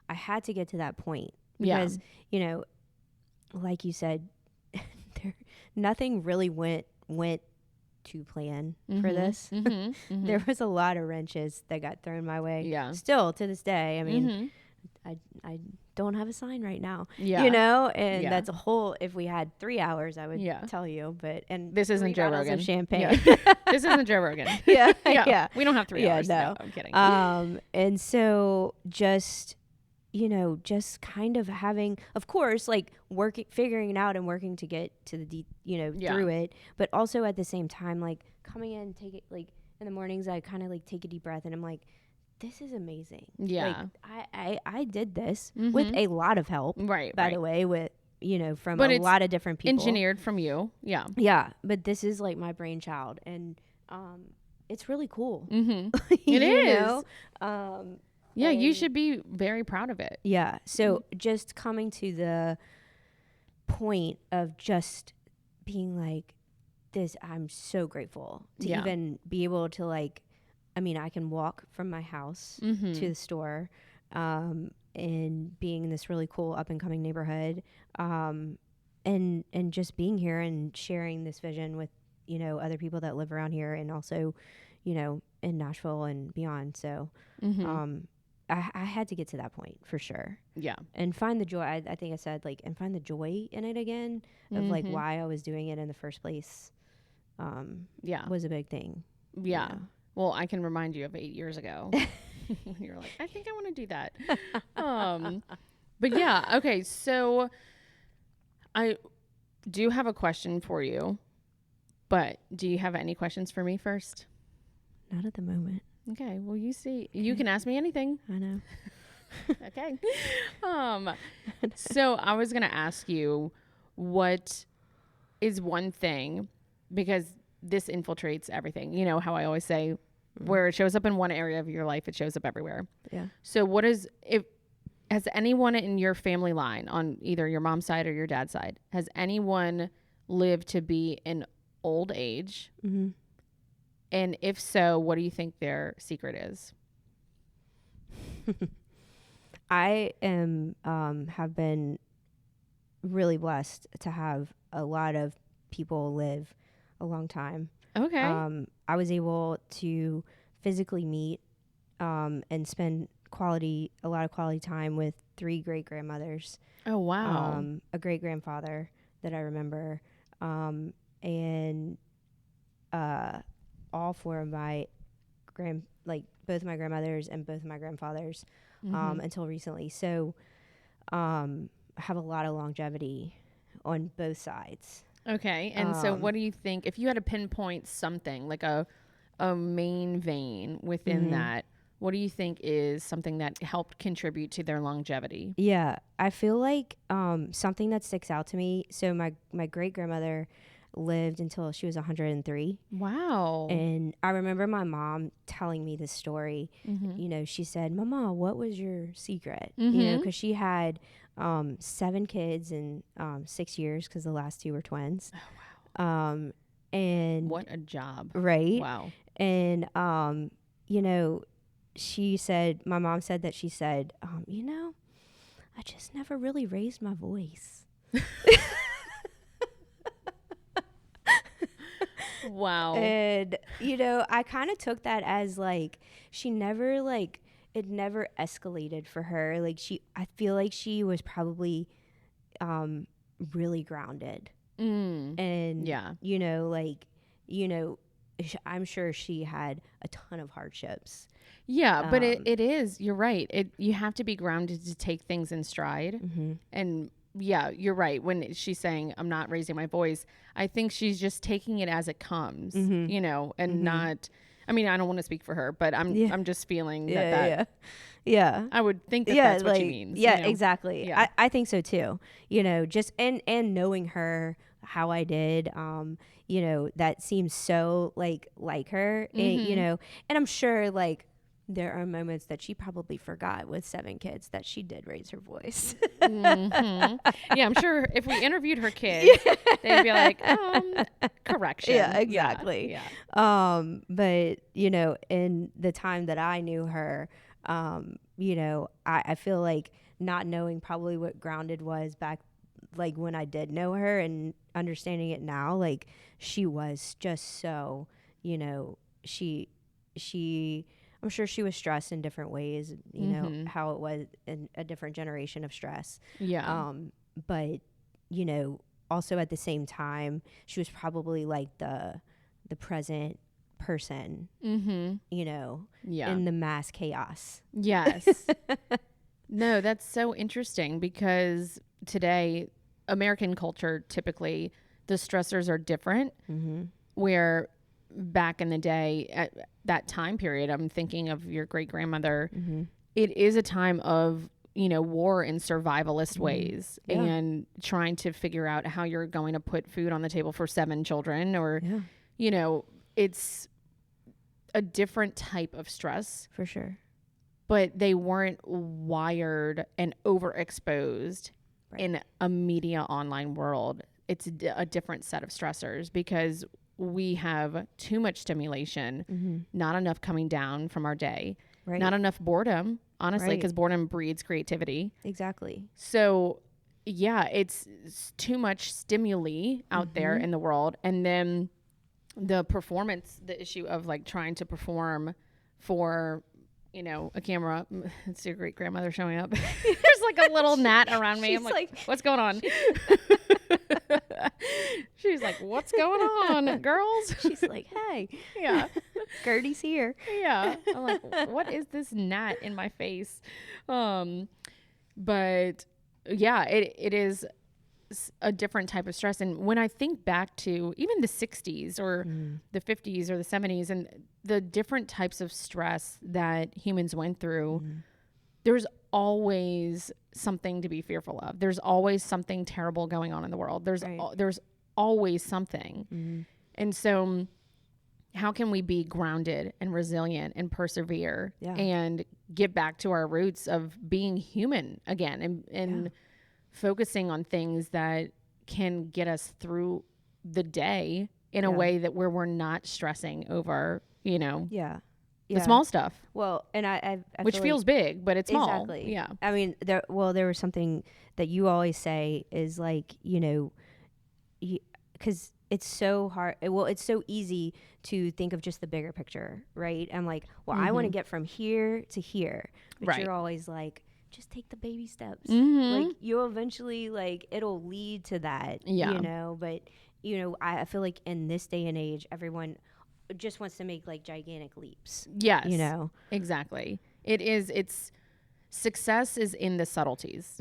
I had to get to that point because, you know, like you said, nothing really went to plan for this. There was a lot of wrenches that got thrown my way. Yeah. Still to this day. I mean, I don't have a sign right now. Yeah. You know, and that's a whole. If we had 3 hours, I would tell you. But this isn't Joe Rogan. Of champagne. Yeah. This isn't Joe Rogan. Yeah. We don't have 3 hours. No, I'm kidding. And so just, you know, just kind of having, of course, like figuring it out and working to get to the through it, but also at the same time, like coming in, take it, like in the mornings, I kind of like take a deep breath and I'm like, this is amazing. Yeah. Like I did this with a lot of help, by the way, with, you know, from a lot of different people. Engineered from you. Yeah. Yeah. But this is like my brainchild, and it's really cool. It is. Know? Yeah, you should be very proud of it. Yeah. So just coming to the point of just being like this, I'm so grateful to even be able to, like, I mean, I can walk from my house to the store, and being in this really cool up and coming neighborhood, and just being here and sharing this vision with, you know, other people that live around here, and also, you know, in Nashville and beyond. So, I had to get to that point for sure. Yeah. And find the joy. I think I said, like, and find the joy in it again of like why I was doing it in the first place. Was a big thing. Yeah. You know? Well, I can remind you of 8 years ago. You're like, I think I want to do that. But yeah. Okay. So I do have a question for you, but do you have any questions for me first? Not at the moment. Okay, well, you see, you can ask me anything. I know. Okay. So I was going to ask you, what is one thing, because this infiltrates everything. You know how I always say, where it shows up in one area of your life, it shows up everywhere. Yeah. So has anyone in your family line, on either your mom's side or your dad's side, has anyone lived to be an old age? And if so, what do you think their secret is? I am have been really blessed to have a lot of people live a long time. Okay. I was able to physically meet and spend a lot of quality time with 3 great grandmothers. Oh wow. A great grandfather that I remember, and all 4 of my both my grandmothers and both my grandfathers until recently. So I have a lot of longevity on both sides. Okay. And so what do you think, if you had to pinpoint something like a main vein within that, what do you think is something that helped contribute to their longevity? Yeah, I feel like something that sticks out to me. So my great grandmother lived until she was 103. Wow. And I remember my mom telling me this story. You know, she said, "Mama, what was your secret?" You know, because she had 7 kids in 6 years, because the last 2 were twins. Oh, wow. And what a job. Right. Wow. And you know, my mom said that she said, you know, I just never really raised my voice. Wow. And, you know, I kind of took that as like, she never it never escalated for her. Like I feel like she was probably really grounded. And, you know, like, you know, I'm sure she had a ton of hardships. Yeah, but it is, you're right. You have to be grounded to take things in stride. And yeah, you're right. When she's saying, I'm not raising my voice, I think she's just taking it as it comes, you know, and not, I mean, I don't want to speak for her, but I'm just feeling that. Yeah. I would think that that's what she means. Yeah, you know? Exactly. Yeah. I think so too. You know, just, and knowing her, how I did, you know, that seems so like her, you know, and I'm sure like there are moments that she probably forgot with 7 kids that she did raise her voice. Yeah, I'm sure if we interviewed her kids, they'd be like, correction. Yeah, exactly. Yeah. But, you know, in the time that I knew her, you know, I feel like not knowing probably what grounded was back like when I did know her and understanding it now, like she was just so, you know, she I'm sure she was stressed in different ways, you know, how it was in a different generation of stress. Yeah. But, you know, also at the same time, she was probably like the present person, you know, in the mass chaos. Yes. No, that's so interesting because today, American culture, typically, the stressors are different. Where back in the day, at that time period, I'm thinking of your great grandmother, it is a time of, you know, war in survivalist ways and trying to figure out how you're going to put food on the table for 7 children or, you know, it's a different type of stress. For sure. But they weren't wired and overexposed in a media online world. It's a different set of stressors because we have too much stimulation, not enough coming down from our day, not enough boredom, honestly, because boredom breeds creativity. Exactly. So, yeah, it's too much stimuli out there in the world. And then the performance, the issue of like trying to perform for, you know, a camera. It's your great grandmother showing up. There's like a little gnat around me. I'm like, what's going on? She's like, what's going on, girls? She's like, hey. Yeah. Gertie's here. Yeah. I'm like, what is this gnat in my face? But yeah, it is a different type of stress. And when I think back to even the 60s or the 50s or the 70s and the different types of stress that humans went through, there's always something to be fearful of. There's always something terrible going on in the world. There's always something. And so how can we be grounded and resilient and persevere and get back to our roots of being human again and focusing on things that can get us through the day in a way that where we're not stressing over, you know, the small stuff. Well, and I which feel feels like, big, but it's small. Exactly. Yeah. I mean, there was something that you always say is like, you know, because it's so hard. Well, it's so easy to think of just the bigger picture, right? I'm like, well, I want to get from here to here. But you're always like, just take the baby steps. Like you'll eventually, like, it'll lead to that, you know? But, you know, I feel like in this day and age, everyone just wants to make like gigantic leaps. Yes. You know? Exactly. It's success is in the subtleties.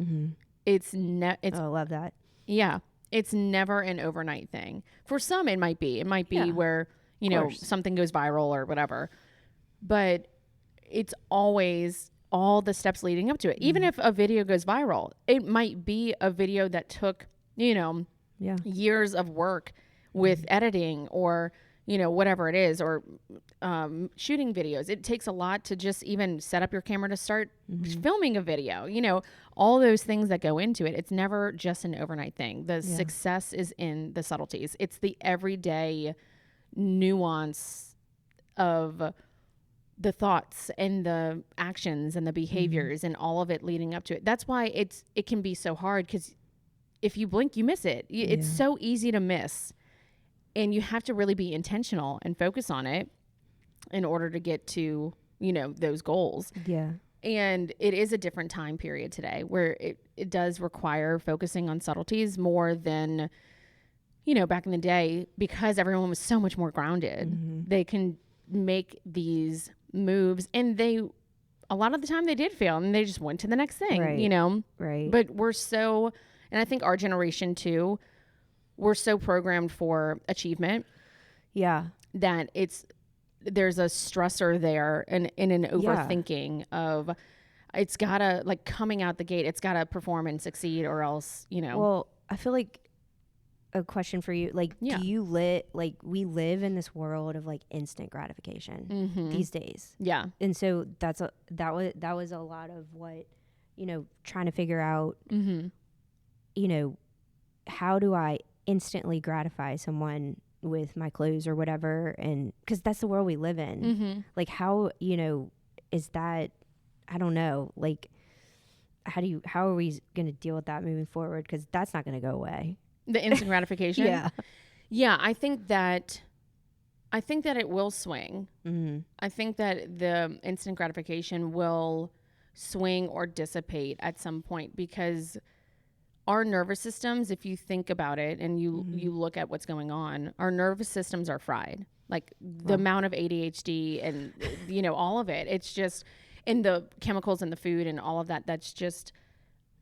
It's oh, I love that. Yeah. It's never an overnight thing. For some, it might be. It might be where, you know, something goes viral or whatever. But it's always all the steps leading up to it. Even if a video goes viral, it might be a video that took, you know, years of work with editing or, you know, whatever it is, or shooting videos. It takes a lot to just even set up your camera to start filming a video, you know, all those things that go into it. It's never just an overnight thing. The success is in the subtleties. It's the everyday nuance of the thoughts and the actions and the behaviors and all of it leading up to it. That's why it can be so hard, because if you blink, you miss it. It's so easy to miss. And you have to really be intentional and focus on it in order to get to, you know, those goals. Yeah. And it is a different time period today where it does require focusing on subtleties more than, you know, back in the day, because everyone was so much more grounded. They can make these moves, and a lot of the time they did fail and they just went to the next thing, you know? Right. But and I think our generation too, we're so programmed for achievement. Yeah. That there's a stressor there and in an overthinking of it's gotta, like, coming out the gate, it's gotta perform and succeed or else, you know. Well, I feel like a question for you, like, do you we live in this world of like instant gratification these days. Yeah. And so that was a lot of what, you know, trying to figure out, you know, how do I instantly gratify someone with my clothes or whatever, and because that's the world we live in. Like, how, you know, is that, I don't know, like, how are we going to deal with that moving forward? Because that's not going to go away. The instant gratification. Yeah. Yeah. I think that it will swing. Mm-hmm. I think that the instant gratification will swing or dissipate at some point, because our nervous systems, if you think about it and you look at what's going on, our nervous systems are fried. Like the amount of ADHD and, all of it, it's just, and the chemicals in the food and all of that, that's just,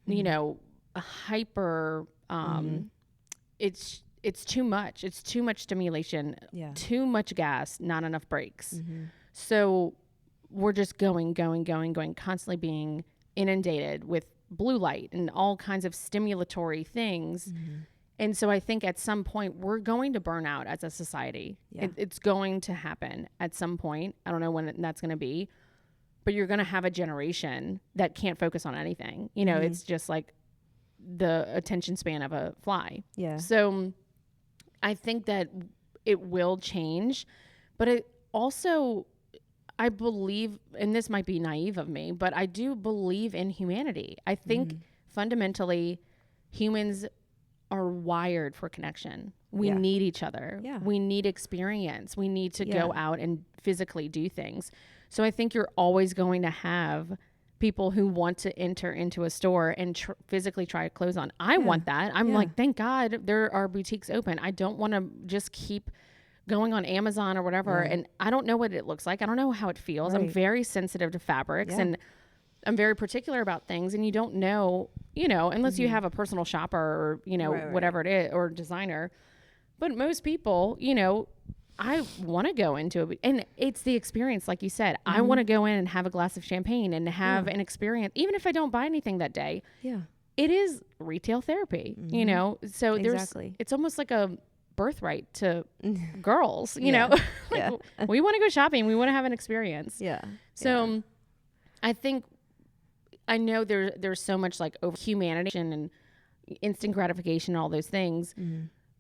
a hyper, it's too much. It's too much stimulation, too much gas, not enough breaks. Mm-hmm. So we're just going, constantly being inundated with blue light and all kinds of stimulatory things. Mm-hmm. And so I think at some point we're going to burn out as a society. Yeah. It's going to happen at some point. I don't know when that's going to be, but you're going to have a generation that can't focus on anything. It's just like the attention span of a fly. Yeah. So I think that it will change, but it also, I believe, and this might be naive of me, but I do believe in humanity. I think fundamentally humans are wired for connection. We need each other. Yeah. We need experience. We need to go out and physically do things. So I think you're always going to have people who want to enter into a store and physically try clothes on. I want that. I'm like, thank God there are boutiques open. I don't want to just keep going on Amazon or whatever. And I don't know what it looks like. I don't know how it feels. Right. I'm very sensitive to fabrics and I'm very particular about things. And you don't know, unless you have a personal shopper or, whatever it is, or designer. But most people, I want to go into it, and it's the experience, like you said. I want to go in and have a glass of champagne and have an experience, even if I don't buy anything that day. Yeah, it is retail therapy, So it's almost like a birthright to girls, you know. Like, we want to go shopping, we want to have an experience. Yeah. So I know there's so much like over humanity and instant gratification and all those things,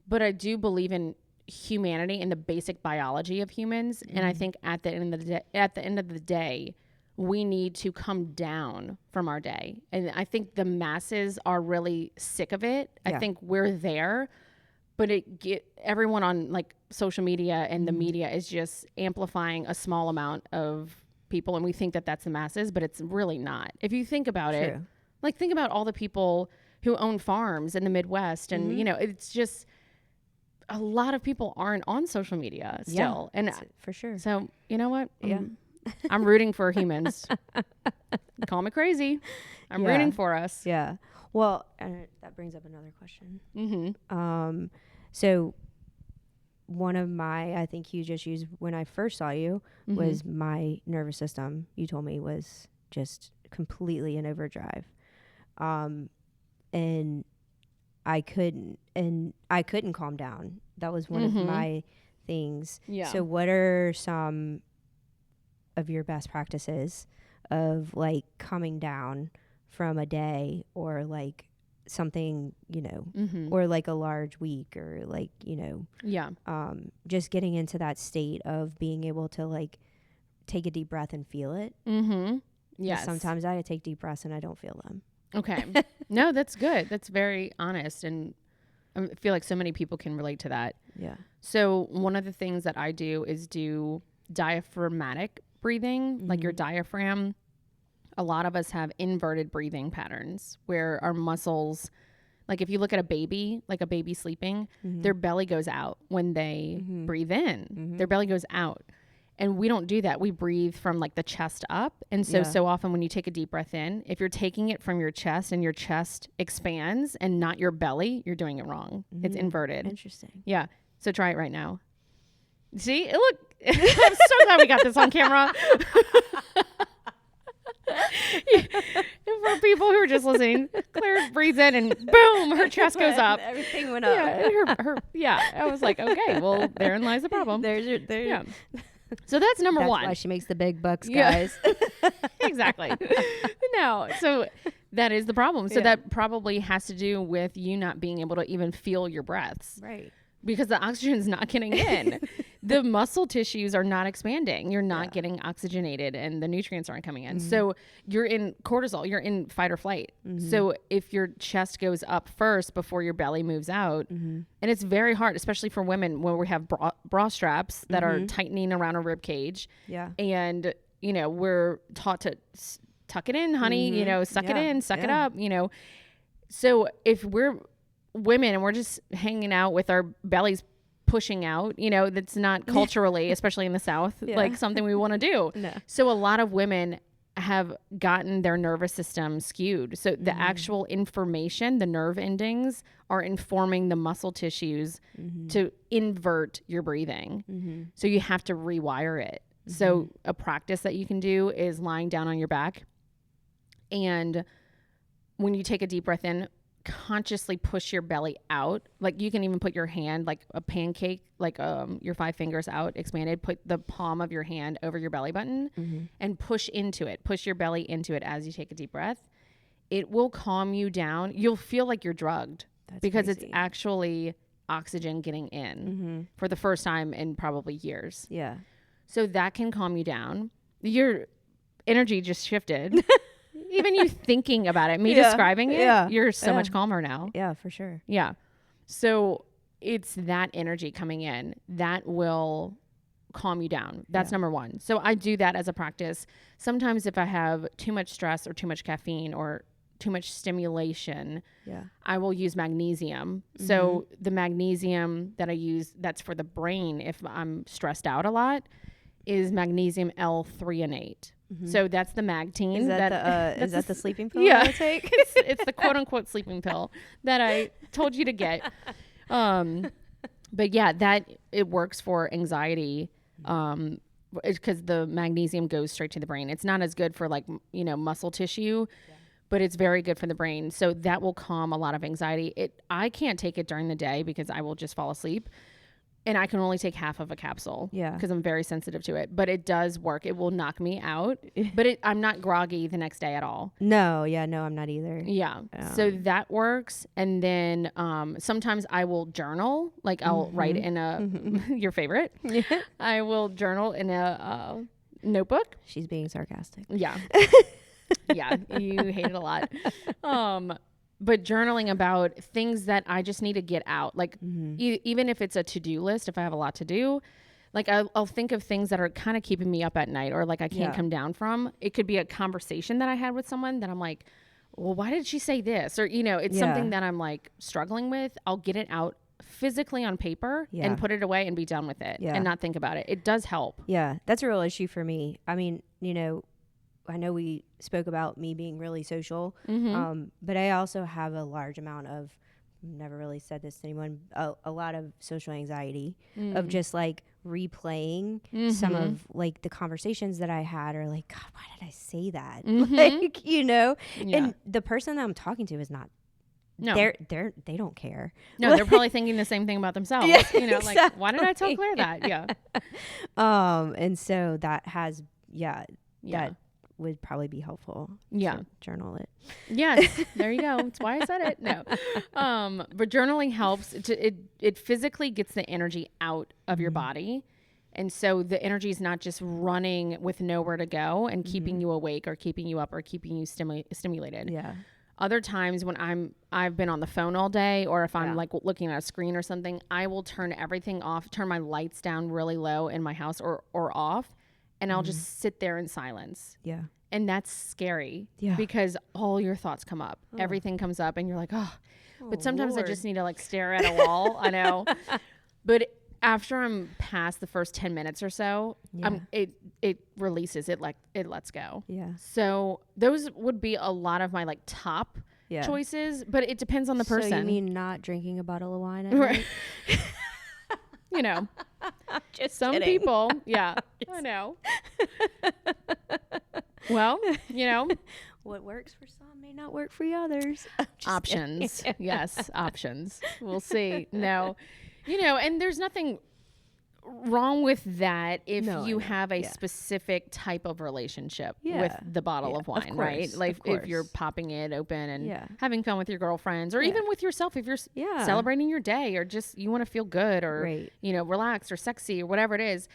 but I do believe in humanity and the basic biology of humans. And I think at the end of the day, we need to come down from our day. And I think the masses are really sick of it. I think we're there, but everyone on like social media and the media is just amplifying a small amount of people. And we think that that's the masses, but it's really not. If you think about it, like think about all the people who own farms in the Midwest and, it's just, a lot of people aren't on social media still. And for sure. So you know what? I'm rooting for humans. Call me crazy. I'm rooting for us. Yeah. Well, that brings up another question. So one of I think you just used when I first saw you was my nervous system. You told me was just completely in overdrive. And I couldn't calm down. That was one of my things. Yeah. So what are some of your best practices of like coming down from a day or like something, or like a large week or like, just getting into that state of being able to like take a deep breath and feel it. Yes. Sometimes I take deep breaths and I don't feel them. Okay. No, that's good. That's very honest. And I feel like so many people can relate to that. Yeah. So one of the things that I do is do diaphragmatic breathing, like your diaphragm. A lot of us have inverted breathing patterns where our muscles, like if you look at a baby, like a baby sleeping, their belly goes out when they breathe in. Their belly goes out. And we don't do that. We breathe from like the chest up. And so often when you take a deep breath in, if you're taking it from your chest and your chest expands and not your belly, you're doing it wrong. It's inverted. Interesting. Yeah. So try it right now. See? Look. I'm so glad we got this on camera. For people who are just listening, Claire breathes in and boom, her chest goes up. Everything went up. Yeah, I was like, okay, well, therein lies the problem. Yeah. So that's number one. That's why she makes the big bucks, guys. Exactly. No, so that is the problem. So that probably has to do with you not being able to even feel your breaths. Right. Because the oxygen's not getting in. the muscle tissues are not expanding. You're not getting oxygenated and the nutrients aren't coming in. So you're in cortisol, you're in fight or flight. So if your chest goes up first before your belly moves out, and it's very hard, especially for women when we have bra straps that are tightening around a rib cage. Yeah. And, you know, we're taught to tuck it in, honey, you know, suck it in, suck it up, you know. So if we're women and we're just hanging out with our bellies pushing out, you know, that's not culturally, especially in the South, like something we want to do. No. So a lot of women have gotten their nervous system skewed. So the actual information, the nerve endings are informing the muscle tissues to invert your breathing. So you have to rewire it. So a practice that you can do is lying down on your back. And when you take a deep breath in, consciously push your belly out. Like you can even put your hand like a pancake, like your 5 fingers out, expanded, put the palm of your hand over your belly button and push into it. Push your belly into it as you take a deep breath. It will calm you down. You'll feel like you're drugged. That's because crazy. It's actually oxygen getting in for the first time in probably years. Yeah. So that can calm you down. Your energy just shifted. Even you thinking about it, me describing it, you're so much calmer now. Yeah, for sure. Yeah. So it's that energy coming in that will calm you down. That's number one. So I do that as a practice. Sometimes if I have too much stress or too much caffeine or too much stimulation, I will use magnesium. So the magnesium that I use, that's for the brain if I'm stressed out a lot, is magnesium L-threonate. So that's the Magtine. Is that the sleeping pill I take? it's the quote unquote sleeping pill that I told you to get. But yeah, that it works for anxiety. Because the magnesium goes straight to the brain. It's not as good for like, you know, muscle tissue, but it's very good for the brain. So that will calm a lot of anxiety. I can't take it during the day because I will just fall asleep. And I can only take half of a capsule because I'm very sensitive to it. But it does work. It will knock me out. But I'm not groggy the next day at all. No, I'm not either. Yeah. So that works. And then sometimes I will journal. Like I'll write in a, your favorite. I will journal in a notebook. She's being sarcastic. Yeah. Yeah. You hate it a lot. But journaling about things that I just need to get out, like even if it's a to-do list, if I have a lot to do, like I'll think of things that are kind of keeping me up at night or like I can't come down from. It could be a conversation that I had with someone that I'm like, well, why did she say this? Or, you know, it's something that I'm like struggling with. I'll get it out physically on paper and put it away and be done with it and not think about it. It does help. Yeah, that's a real issue for me. I mean, you know, I know we spoke about me being really social, but I also have a large amount of, never really said this to anyone, a lot of social anxiety of just like replaying some of like the conversations that I had, or like, God, why did I say that? Like, you know, and the person that I'm talking to is not, they don't care. No, they're probably thinking the same thing about themselves. You know, exactly. Like, why did I tell Claire that? Yeah. And so that has, that would probably be helpful. So journal it. Yes, there you go. That's why I said it. No, but journaling helps. It physically gets the energy out of your body, and so the energy is not just running with nowhere to go and keeping you awake or keeping you up or keeping you stimulated. Yeah. Other times when I've been on the phone all day, or if I'm like looking at a screen or something, I will turn everything off, turn my lights down really low in my house or off. And I'll just sit there in silence. Yeah. And that's scary. Yeah. Because all your thoughts come up. Oh. Everything comes up and you're like, oh. But sometimes Lord. I just need to like stare at a wall. I know. But after I'm past the first 10 minutes or so, it releases. It lets go. Yeah. So those would be a lot of my like top choices. But it depends on the person. So you mean not drinking a bottle of wine at night? You know. Just some kidding. People, I know. Well, you know, what works for some may not work for others. Options, yes, options. We'll see. No, you know, and there's nothing wrong with that if No, you I know. have a Yeah. specific type of relationship Yeah. with the bottle Yeah, of wine, of right? course, Like of if you're course. popping it open and Yeah. having fun with your girlfriends, or Yeah. even with yourself, if you're Yeah. celebrating your day, or just you want to feel good, or Right. relaxed or sexy or whatever it is.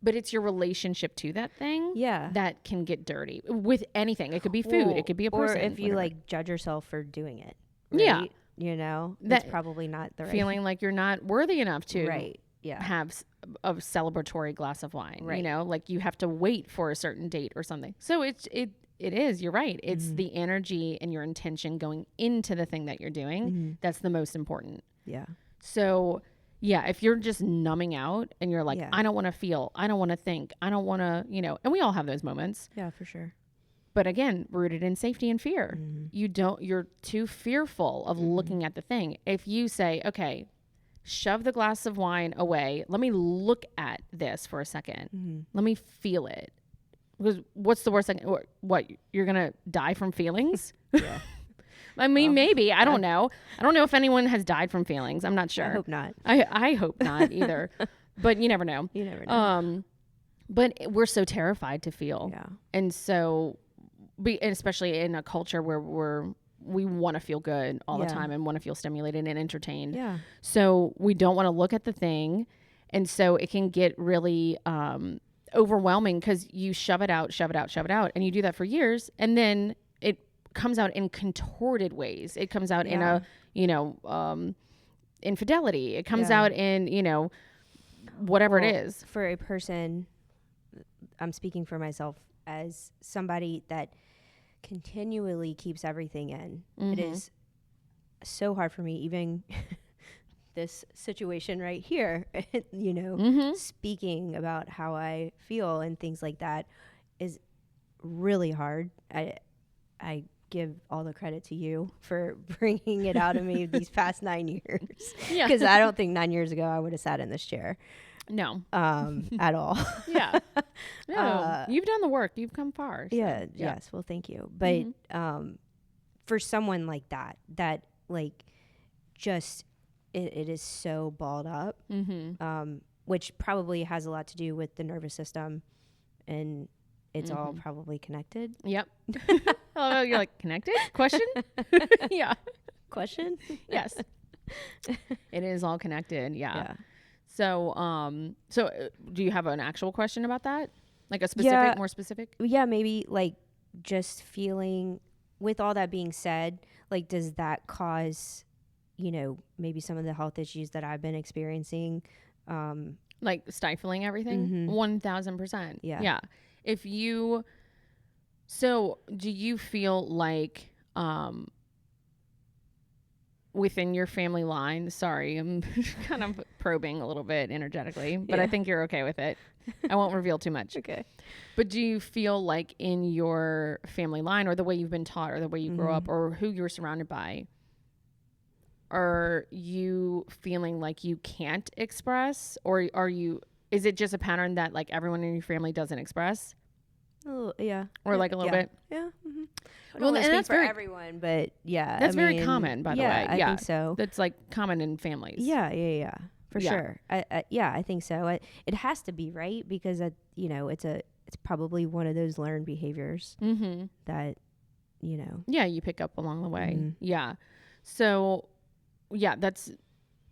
But it's your relationship to that thing Yeah. that can get dirty with anything. It could be food. It could be a person. Or if you whatever. like judge yourself for doing it. Yeah. Right? You know, That- that's probably not the right feeling like you're not worthy enough to right. Yeah. have a celebratory glass of wine. Right. Like you have to wait for a certain date or something. So it is. You're right. It's the energy and your intention going into the thing that you're doing. That's the most important. Yeah. So yeah, if you're just numbing out and you're like, Yeah. I don't want to feel, I don't want to think, I don't want to, and we all have those moments. Yeah, for sure. But again, rooted in safety and fear. You're too fearful of looking at the thing. If you say, okay, shove the glass of wine away, let me look at this for a second. Let me feel it. Because what's the worst thing? What, you're going to die from feelings? Yeah. I mean, maybe. I don't know. I don't know if anyone has died from feelings. I'm not sure. I hope not. I hope not either. But you never know. You never know. But we're so terrified to feel. Yeah. And so, especially in a culture where we want to feel good all the time and want to feel stimulated and entertained. Yeah. So we don't want to look at the thing. And so it can get really overwhelming because you shove it out. And you do that for years. And then it comes out in contorted ways. It comes out in a, infidelity. It comes out in, whatever it is. For a person, I'm speaking for myself as somebody that continually keeps everything in. It is so hard for me, even this situation right here, speaking about how I feel and things like that is really hard. I give all the credit to you for bringing it out of me these past 9 years. Yeah. Because I don't think 9 years ago I would have sat in this chair. No. At all. Yeah. No. You've done the work. You've come far. So, yeah. Yes. Well, thank you. But for someone like that like just it is so balled up, which probably has a lot to do with the nervous system, and it's all probably connected. Yep. Oh, you're like, connected? Question? Yeah. Question? Yes. It is all connected. Yeah. So, do you have an actual question about that? Like a specific, more specific? Yeah, maybe like just feeling, with all that being said, like, does that cause, maybe some of the health issues that I've been experiencing? Like stifling everything? 1000%. Yeah. Yeah. So do you feel like, within your family line, sorry, I'm kind of probing a little bit energetically, but I think you're okay with it. I won't reveal too much. Okay. But do you feel like in your family line, or the way you've been taught, or the way you grew up, or who you were surrounded by, are you feeling like you can't express, or is it just a pattern that like everyone in your family doesn't express? Oh, yeah. Or like a little bit? Yeah. Well, and that's for very everyone, but yeah. That's very common, by the way. I think so. That's like common in families. Yeah. For sure. I think so. It has to be, right? Because it's probably one of those learned behaviors that, Yeah, you pick up along the way. Yeah. So, yeah, that's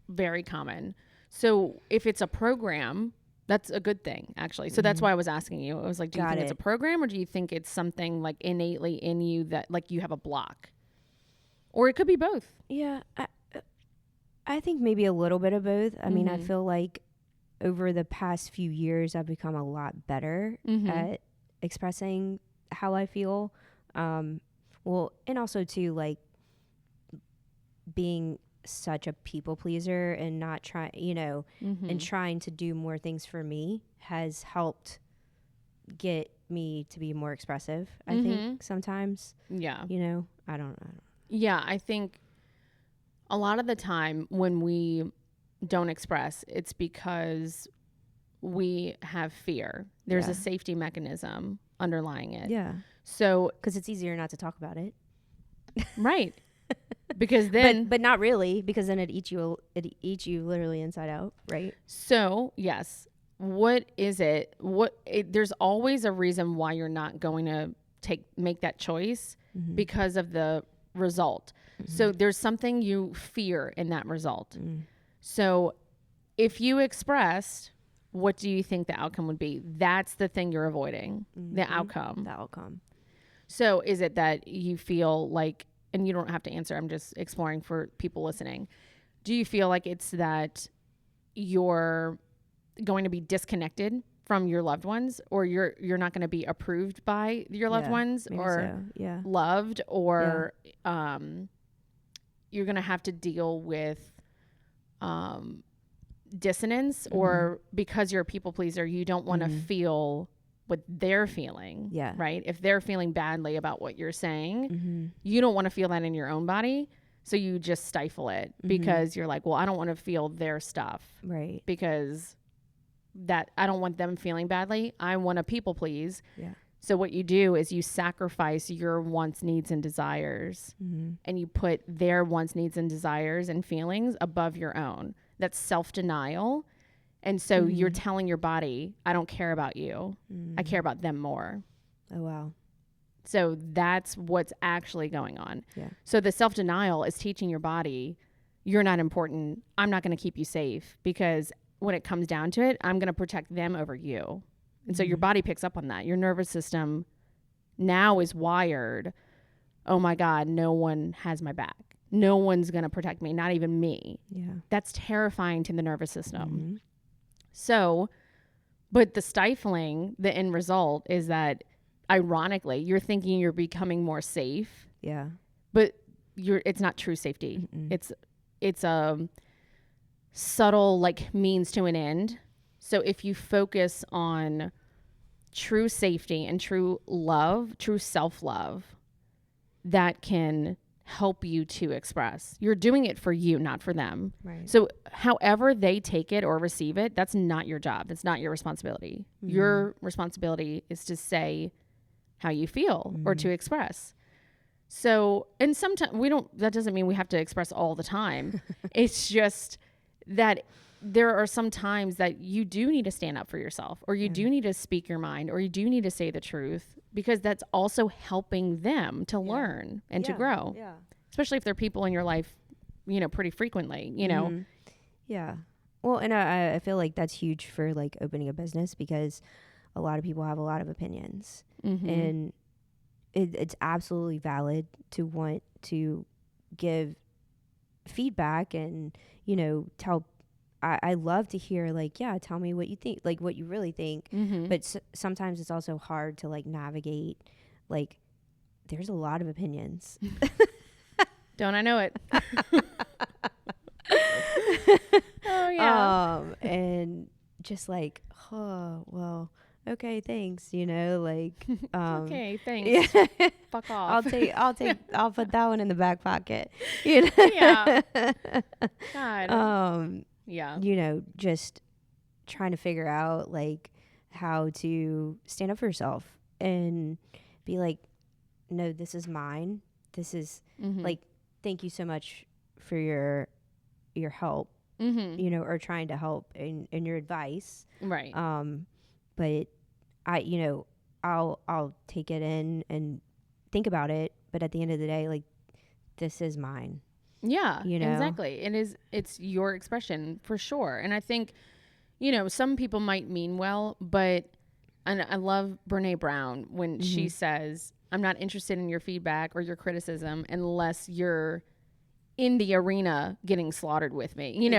very common. So if it's a program, that's a good thing, actually. So that's why I was asking you. I was like, do you think it's a program, or do you think it's something like innately in you that like you have a block? Or it could be both. Yeah. I think maybe a little bit of both. I mean, I feel like over the past few years, I've become a lot better at expressing how I feel. Well, and also too, like, being such a people pleaser and not trying, and trying to do more things for me has helped get me to be more expressive, I think, sometimes. Yeah. I don't know. Yeah, I think a lot of the time when we don't express, it's because we have fear. There's a safety mechinism underlying it. Yeah. So, because it's easier not to talk about it. Right. Because then, but not really, because then it eats you literally inside out, right? So yes, what is it? There's always a reason why you're not going to make that choice because of the result. So there's something you fear in that result. So if you expressed, what do you think the outcome would be? That's the thing you're avoiding, the outcome. The outcome. So is it that you feel like, and you don't have to answer, I'm just exploring for people listening. Do you feel like it's that you're going to be disconnected from your loved ones, or you're not going to be approved by your loved ones, or loved, or you're going to have to deal with dissonance, or because you're a people pleaser, you don't want to feel what they're feeling, right? If they're feeling badly about what you're saying, you don't want to feel that in your own body, so you just stifle it because you're like, well, I don't want to feel their stuff, right? Because that I don't want them feeling badly. I want to people please. Yeah. So what you do is you sacrifice your wants, needs, and desires, and you put their wants, needs, and desires and feelings above your own. That's self-denial. And so you're telling your body, I don't care about you. I care about them more. Oh, wow. So that's what's actually going on. Yeah. So the self-denial is teaching your body, you're not important. I'm not going to keep you safe, because when it comes down to it, I'm going to protect them over you. And so your body picks up on that. Your nervous system now is wired, oh my God, no one has my back. No one's going to protect me, not even me. Yeah. That's terrifying to the nervous system. So, but the stifling, the end result is that, ironically, you're thinking you're becoming more safe. Yeah. But it's not true safety. It's a subtle, like, means to an end. So if you focus on true safety and true love, true self-love, that can help you to express. You're doing it for you, not for them. Right. So however they take it or receive it, that's not your job. That's not your responsibility. Your responsibility is to say how you feel or to express. So, and sometimes that doesn't mean we have to express all the time. It's just that there are some times that you do need to stand up for yourself, or you do need to speak your mind, or you do need to say the truth, because that's also helping them to learn and to grow. Yeah. Especially if they're people in your life, pretty frequently, Yeah. Well, and I feel like that's huge for, like, opening a business, because a lot of people have a lot of opinions, and it's absolutely valid to want to give feedback and, tell. I love to hear, like, tell me what you think, like, what you really think. But sometimes it's also hard to, like, navigate, like, there's a lot of opinions. Don't I know it? Oh, yeah. And just like, oh, well, okay, thanks, like, okay, thanks. Yeah. Fuck off. I'll put that one in the back pocket. Yeah. God. Yeah. Just trying to figure out, like, how to stand up for yourself and be like, no, this is mine. This is like, thank you so much for your help, or trying to help in your advice. Right. But I'll take it in and think about it. But at the end of the day, like, this is mine. Yeah, exactly. It's your expression for sure. And I think, some people might mean well, but, and I love Brene Brown when she says, I'm not interested in your feedback or your criticism unless you're in the arena getting slaughtered with me.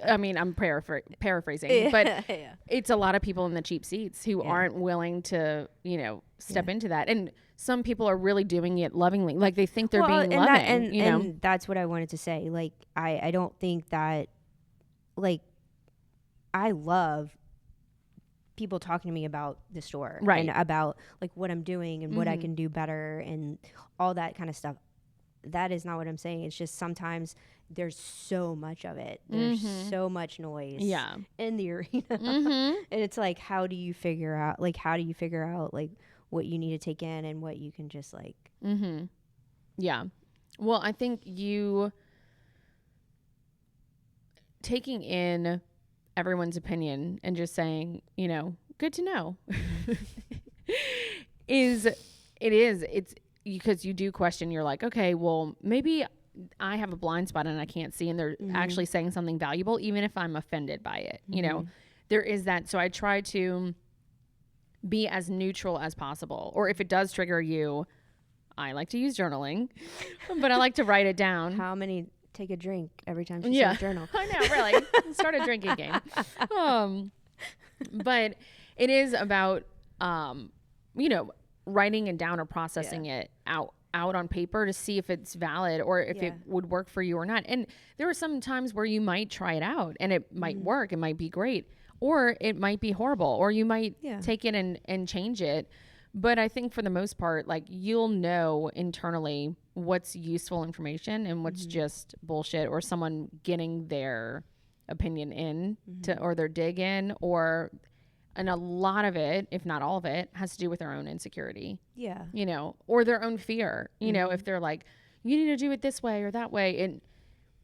I mean, I'm paraphrasing, but it's a lot of people in the cheap seats who aren't willing to, step into that. And some people are really doing it lovingly. Like, they think they're being loving, and that's what I wanted to say. Like, I don't think that, like, I love people talking to me about the store, right, and about, like, what I'm doing and what I can do better and all that kind of stuff. That is not what I'm saying. It's just sometimes there's so much of it. There's so much noise in the arena. And it's like, how do you figure out, like, what you need to take in and what you can just, like. Yeah. Well, I think you taking in everyone's opinion and just saying, you know, good to know it's because you do question, you're like, okay, well, maybe I have a blind spot and I can't see, and they're actually saying something valuable, even if I'm offended by it, you know, there is that. So I try to be as neutral as possible, or if it does trigger you, I like to use journaling, but I like to write it down. How many take a drink every time she says journal? I know, really. Start a drinking game. But it is about, you know, writing it down or processing it out on paper to see if it's valid or if it would work for you or not. And there are some times where you might try it out and it might work. It might be great, or it might be horrible, or you might take it and change it. But I think for the most part, like, you'll know internally what's useful information and what's just bullshit, or someone getting their opinion in to, or their dig in, and a lot of it, if not all of it, has to do with their own insecurity. Yeah. You know, or their own fear. You know, if they're like, you need to do it this way or that way, and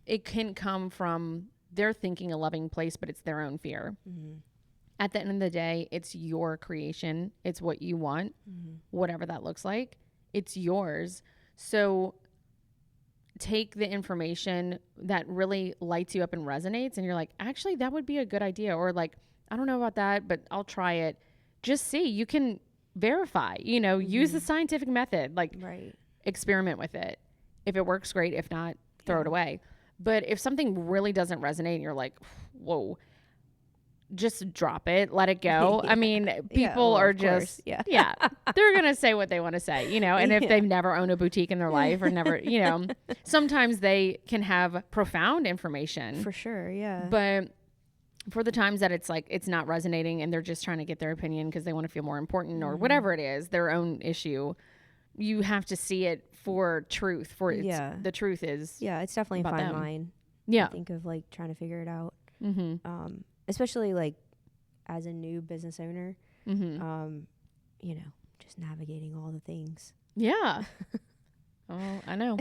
it can come from they're thinking a loving place, but it's their own fear. At the end of the day, it's your creation. It's what you want, whatever that looks like. It's yours. So take the information that really lights you up and resonates, and you're like, actually, that would be a good idea. Or like, I don't know about that, but I'll try it. Just see. You can verify, you know, use the scientific method, like experiment with it. If it works, great. If not, throw it away. But if something really doesn't resonate and you're like, whoa, just drop it, let it go. I mean, people are just, they're going to say what they want to say, you know, and if they've never owned a boutique in their life or never, you know, sometimes they can have profound information. For sure. Yeah. But for the times that it's like, it's not resonating and they're just trying to get their opinion because they want to feel more important or whatever it is, their own issue, you have to see it for truth, for the truth is. Yeah. It's definitely a fine line. Yeah. I think of like trying to figure it out. Especially like as a new business owner, you know, just navigating all the things. Yeah. Oh, I know.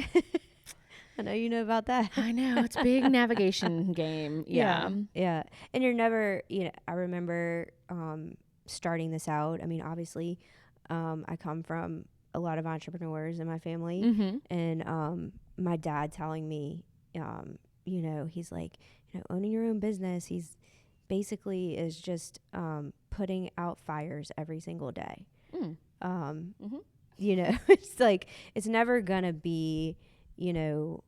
I know you know about that. I know. It's a big navigation game. Yeah. Yeah. And you're never, you know, I remember starting this out. I mean, obviously, I come from a lot of entrepreneurs in my family. And my dad telling me, you know, he's like, you know, owning your own business, he's basically is just putting out fires every single day. You know, it's like, it's never gonna be, you know,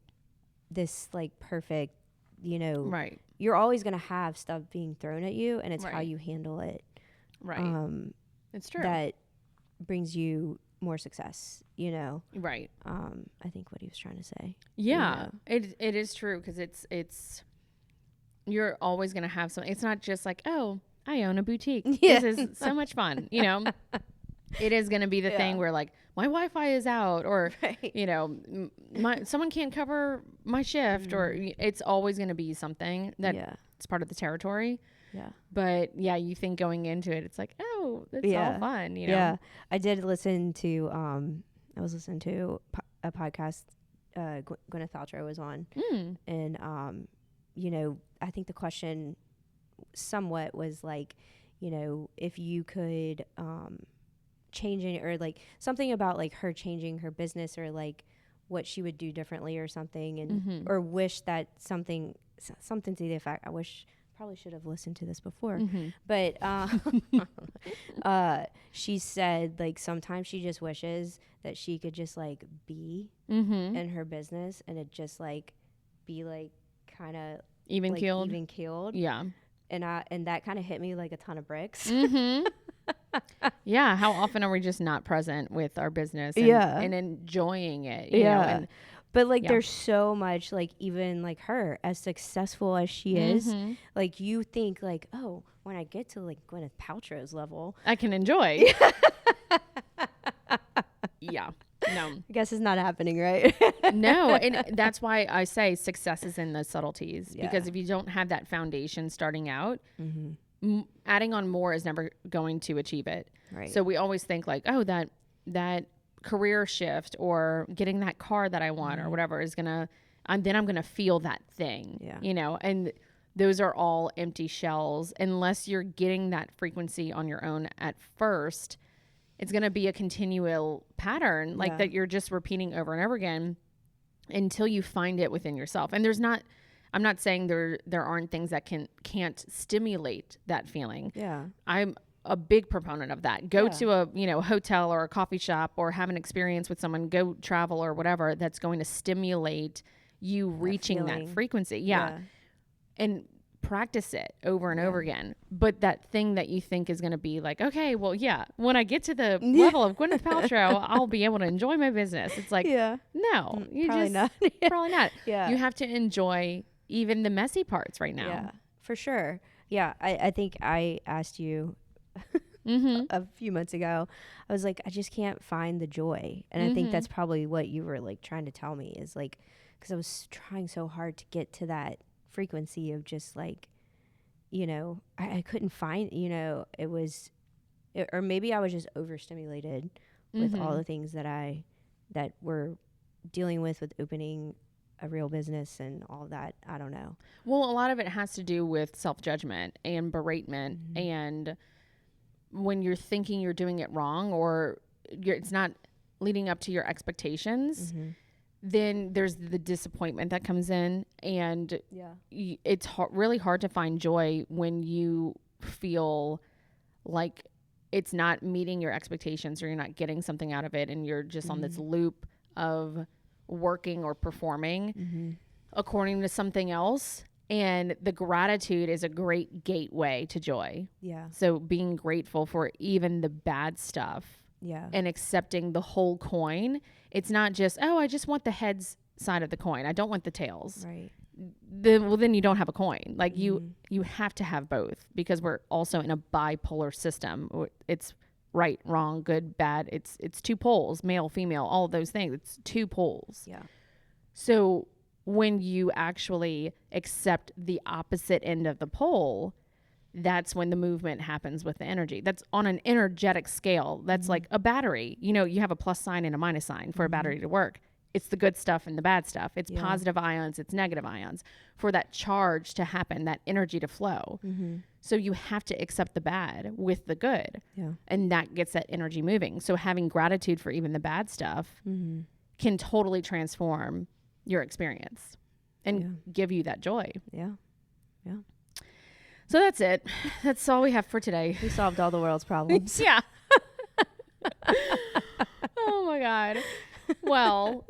this like perfect, you know, you're always gonna have stuff being thrown at you, and it's how you handle it. It's true. That brings you more success, you know. I think what he was trying to say. Yeah, you know? It is true, because it's you're always going to have something. It's not just like, oh, I own a boutique. This is so much fun. You know, it is going to be the thing where like my Wi-Fi is out, or, you know, someone can't cover my shift, or it's always going to be something that it's part of the territory. But you think going into it, it's like, oh, it's all fun. You know? I did listen to, I was listening to a podcast, Gwyneth Paltrow was on, and, you know, I think the question somewhat was like, you know, if you could change it, or like something about like her changing her business, or like what she would do differently or something, and or wish that something to the effect, I wish, probably should have listened to this before, but she said like sometimes she just wishes that she could just like be in her business, and it just like be like kind of even keeled. Yeah. And that kind of hit me like a ton of bricks. Yeah. How often are we just not present with our business and enjoying it? You know? And but like there's so much, like even like her, as successful as she is, like you think like, oh, when I get to like Gwyneth Paltrow's level, I can enjoy. No. I guess it's not happening, right? No. And that's why I say success is in the subtleties, because if you don't have that foundation starting out, adding on more is never going to achieve it. So we always think like, oh, that career shift or getting that car that I want or whatever is gonna, then I'm gonna feel that thing, you know, and those are all empty shells. Unless you're getting that frequency on your own at first, it's going to be a continual pattern like that you're just repeating over and over again until you find it within yourself. And I'm not saying there aren't things that can't stimulate that feeling. Yeah. I'm a big proponent of that. Go to a hotel or a coffee shop or have an experience with someone, go travel or whatever that's going to stimulate you reaching that frequency. Yeah. And practice it over and over again. But that thing that you think is going to be like, okay, well, when I get to the level of Gwyneth Paltrow, I'll be able to enjoy my business. It's like, no, you probably just, not. probably not. Yeah. You have to enjoy even the messy parts right now. Yeah, for sure. Yeah. I think I asked you a few months ago, I was like, I just can't find the joy. And I think that's probably what you were like trying to tell me is like, because I was trying so hard to get to that frequency of just like, I couldn't find, it was, or maybe I was just overstimulated with all the things that we're dealing with opening a real business and all that. I don't know. Well, a lot of it has to do with self-judgment and beratement. And when you're thinking you're doing it wrong or it's not leading up to your expectations, then there's the disappointment that comes in, and it's really hard to find joy when you feel like it's not meeting your expectations or you're not getting something out of it, and you're just on this loop of working or performing according to something else. And the gratitude is a great gateway to joy. Yeah. So being grateful for even the bad stuff. Yeah. And accepting the whole coin. It's not just, oh, I just want the heads side of the coin. I don't want the tails. Right. Then you don't have a coin. Like you have to have both, because we're also in a bipolar system. It's right, wrong, good, bad. It's two poles, male, female, all of those things. It's two poles. Yeah. So when you actually accept the opposite end of the pole, that's when the movement happens with the energy. That's on an energetic scale. That's like a battery. You have a plus sign and a minus sign for a battery to work. It's the good stuff and the bad stuff. It's positive ions, it's negative ions. For that charge to happen, that energy to flow. So you have to accept the bad with the good. Yeah. And that gets that energy moving. So having gratitude for even the bad stuff can totally transform your experience and give you that joy. Yeah. Yeah. So that's it. That's all we have for today. We solved all the world's problems. Yeah. Oh my God. Well,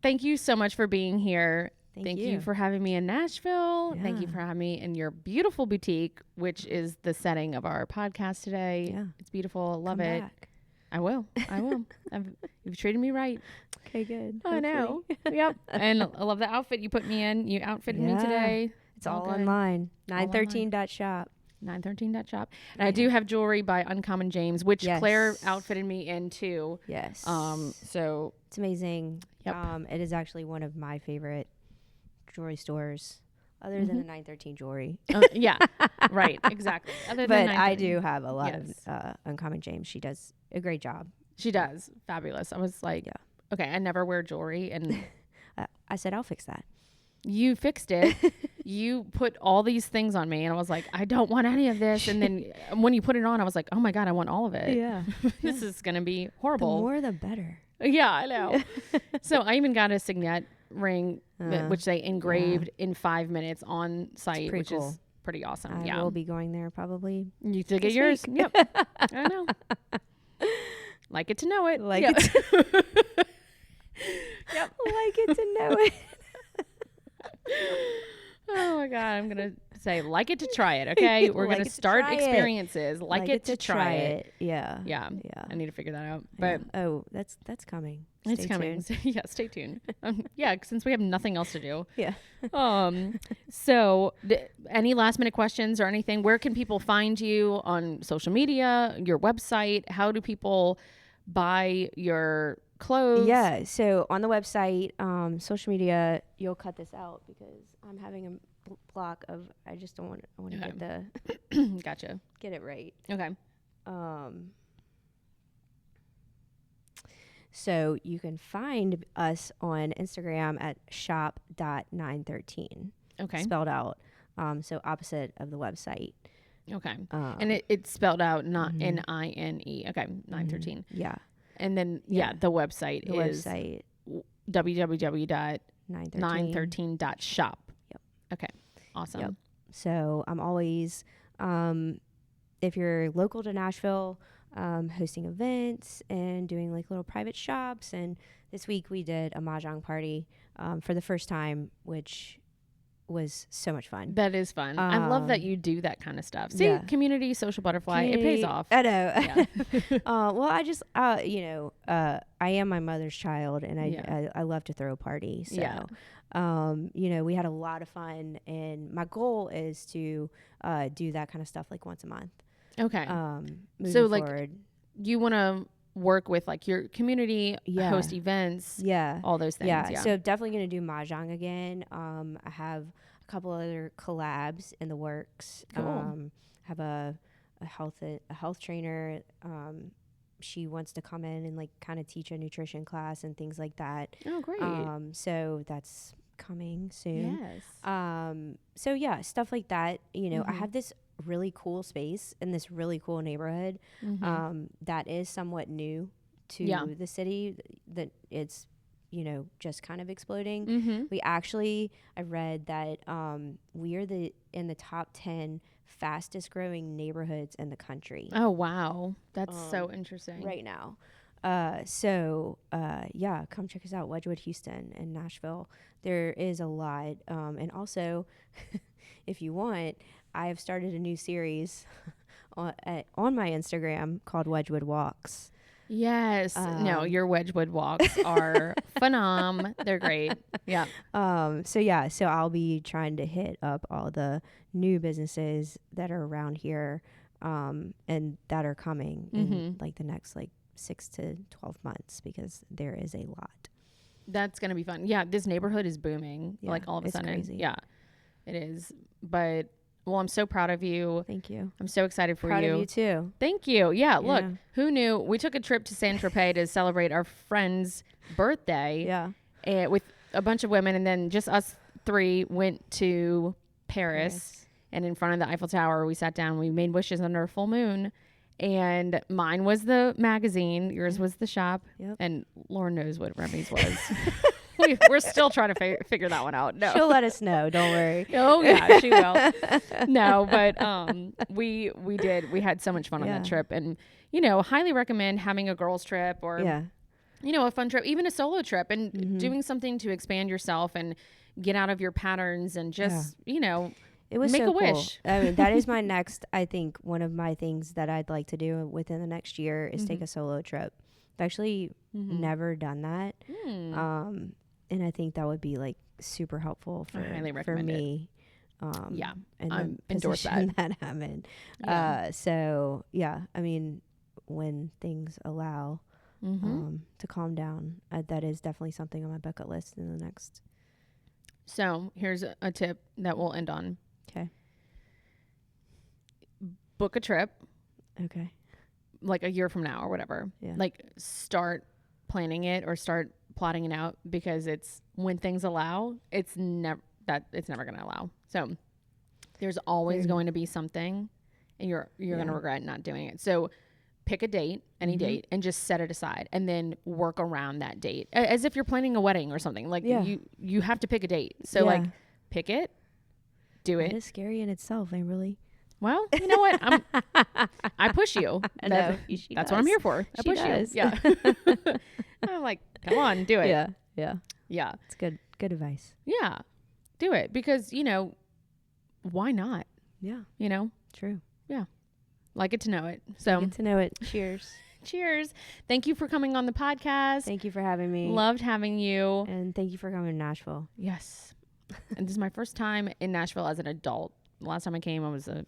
thank you so much for being here. Thank you for having me in Nashville. Yeah. Thank you for having me in your beautiful boutique, which is the setting of our podcast today. Yeah. It's beautiful. I love it. Back. I will. You've treated me right. Okay, good. I know. Yep. And I love the outfit you put me in. You outfitted me today. It's all online. 913.shop. 913.shop. And I do have jewelry by Uncommon James, which Claire outfitted me in too. Yes. So it's amazing. Yep. It is actually one of my favorite jewelry stores, other than the 913 jewelry. Yeah. Right. Exactly. But I do have a lot of Uncommon James. She does a great job. She does. Fabulous. I was like, okay, I never wear jewelry, and I said, I'll fix that. You fixed it. You put all these things on me, and I was like, I don't want any of this. And then when you put it on, I was like, oh my God, I want all of it. Yeah. This is going to be horrible. The more, the better. Yeah, I know. So I even got a signet ring, which they engraved in 5 minutes on site, which is pretty awesome. I will be going there probably. You to get yours. Yep. I know. Like it to know it. Like it to Yep. Like it to know it. Oh my God, I'm going to say, like it to try it, okay? We're going to start experiences. Like it to try it. Yeah. Yeah. I need to figure that out. But that's coming. It's coming. So, yeah, stay tuned. Yeah, since we have nothing else to do. Yeah. So any last minute questions or anything? Where can people find you on social media, your website? How do people buy your clothes? Yeah, so on the website, social media, you'll cut this out because I'm having a block of, I just don't want, I want to get the gotcha, get it right. Okay. So you can find us on Instagram at shop.913. Okay. Spelled out. So opposite of the website. Okay. And it's spelled out not N-I-N-E. Okay. 913. Yeah. And then, the website is www.913.shop. Yep. Okay. Awesome. Yep. So I'm always, if you're local to Nashville, hosting events and doing like little private shops. And this week we did a mahjong party for the first time, which was so much fun. That is fun. I love that you do that kind of stuff. See, community, social butterfly, it pays off. I know. Yeah. Well, I just, I am my mother's child, and I love to throw a party. So, we had a lot of fun, and my goal is to do that kind of stuff like once a month. Okay. So forward. Like, you want to work with like your community, host events, all those things. Yeah. So definitely going to do mahjong again. I have a couple other collabs in the works. Cool. Have a health trainer. She wants to come in and like kind of teach a nutrition class and things like that. Oh, great. So that's coming soon. Yes. So yeah, stuff like that. I have this really cool space in this really cool neighborhood that is somewhat new to the city, that it's just kind of exploding. We actually, I read that we are in the top 10 fastest growing neighborhoods in the country. Oh wow, that's so interesting right now. Come check us out, Wedgwood, Houston, and Nashville. There is a lot, and also if you want, I have started a new series on my Instagram called Wedgwood Walks. Yes. No, your Wedgwood walks are phenom. They're great. Yeah. So I'll be trying to hit up all the new businesses that are around here, and that are coming in like the next 6 to 12 months, because there is a lot. That's going to be fun. Yeah. This neighborhood is booming. Like all of a sudden. Crazy. Yeah, it is. But well, I'm so proud of you. Thank you. I'm so excited for proud you. Proud of you too. Thank you. Yeah, look, who knew? We took a trip to Saint Tropez to celebrate our friend's birthday. Yeah. With a bunch of women, and then just us three went to Paris. And in front of the Eiffel Tower, we sat down. We made wishes under a full moon. And mine was the magazine. Yours was the shop. Yep. And Lauren knows what Remy's was. We're still trying to figure that one out. No, she'll let us know. Don't worry. Oh yeah, she will. No, but we did. We had so much fun on that trip, and highly recommend having a girls trip or a fun trip, even a solo trip, and doing something to expand yourself and get out of your patterns and just it was make so a wish. Cool. I mean, that is my next. I think one of my things that I'd like to do within the next year is take a solo trip. I've actually never done that. And I think that would be like super helpful for me. And endorse that I'm in. I mean, when things allow to calm down, that is definitely something on my bucket list in the next. So here's a tip that we'll end on. Okay. Book a trip. Okay. Like a year from now or whatever. Yeah. Like start planning it or start plotting it out, because it's when things allow, it's never going to allow. So there's always going to be something, and you're going to regret not doing it. So pick a date, any date, and just set it aside, and then work around that date as if you're planning a wedding or something. Like you have to pick a date. So like pick it, do it. It is scary in itself. Well, you know what? I push you. That's what I'm here for. I push you. Yeah. I'm like, come on, do it. Yeah. It's good advice. Yeah. Do it, because, why not? Yeah. True. Yeah. Like it to know it. So get to know it. Cheers. Cheers. Thank you for coming on the podcast. Thank you for having me. Loved having you. And thank you for coming to Nashville. Yes. And this is my first time in Nashville as an adult. The last time I came, I was a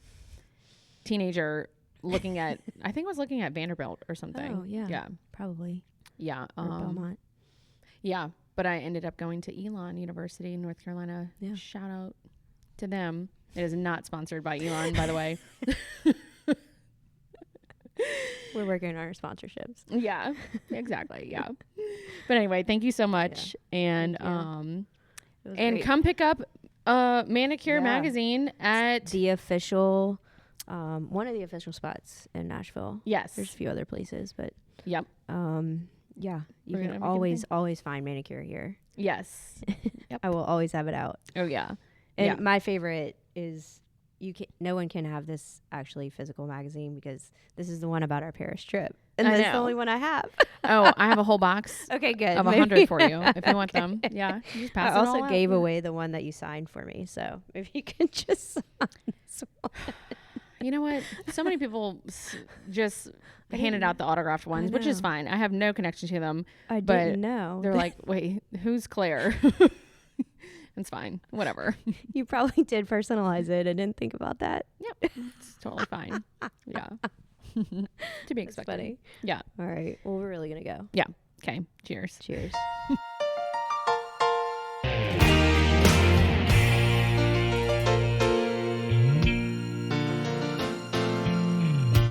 teenager looking at, I think I was looking at Vanderbilt or something. Oh, yeah. Yeah. Probably. Yeah. Or Belmont. Yeah. But I ended up going to Elon University in North Carolina. Yeah. Shout out to them. It is not sponsored by Elon, by the way. We're working on our sponsorships. Yeah, exactly. Yeah. But anyway, thank you so much. And and come pick up Manicure Magazine at the official, one of the official spots in Nashville. Yes. There's a few other places, but yep. Yeah, you We're can gonna make it always find manicure here. Yes. Yep. I will always have it out. Oh yeah. And my favorite is no one can have this actually physical magazine because this is the one about our Paris trip. And I that's know. the only one I have. Oh, I have a whole box Okay, good. of 100 for you if you want them. Yeah. You just pass I it all also out. gave away the one that you signed for me. So if you can just sign this one. You know what? So many people just handed out the autographed ones, which is fine. I have no connection to them. I didn't know. They're like, wait, who's Claire? It's fine. Whatever. You probably did personalize it and didn't think about that. Yep. It's totally fine. Yeah. To be expected. Funny. Yeah. All right. Well, we're really going to go. Yeah. Okay. Cheers. Cheers.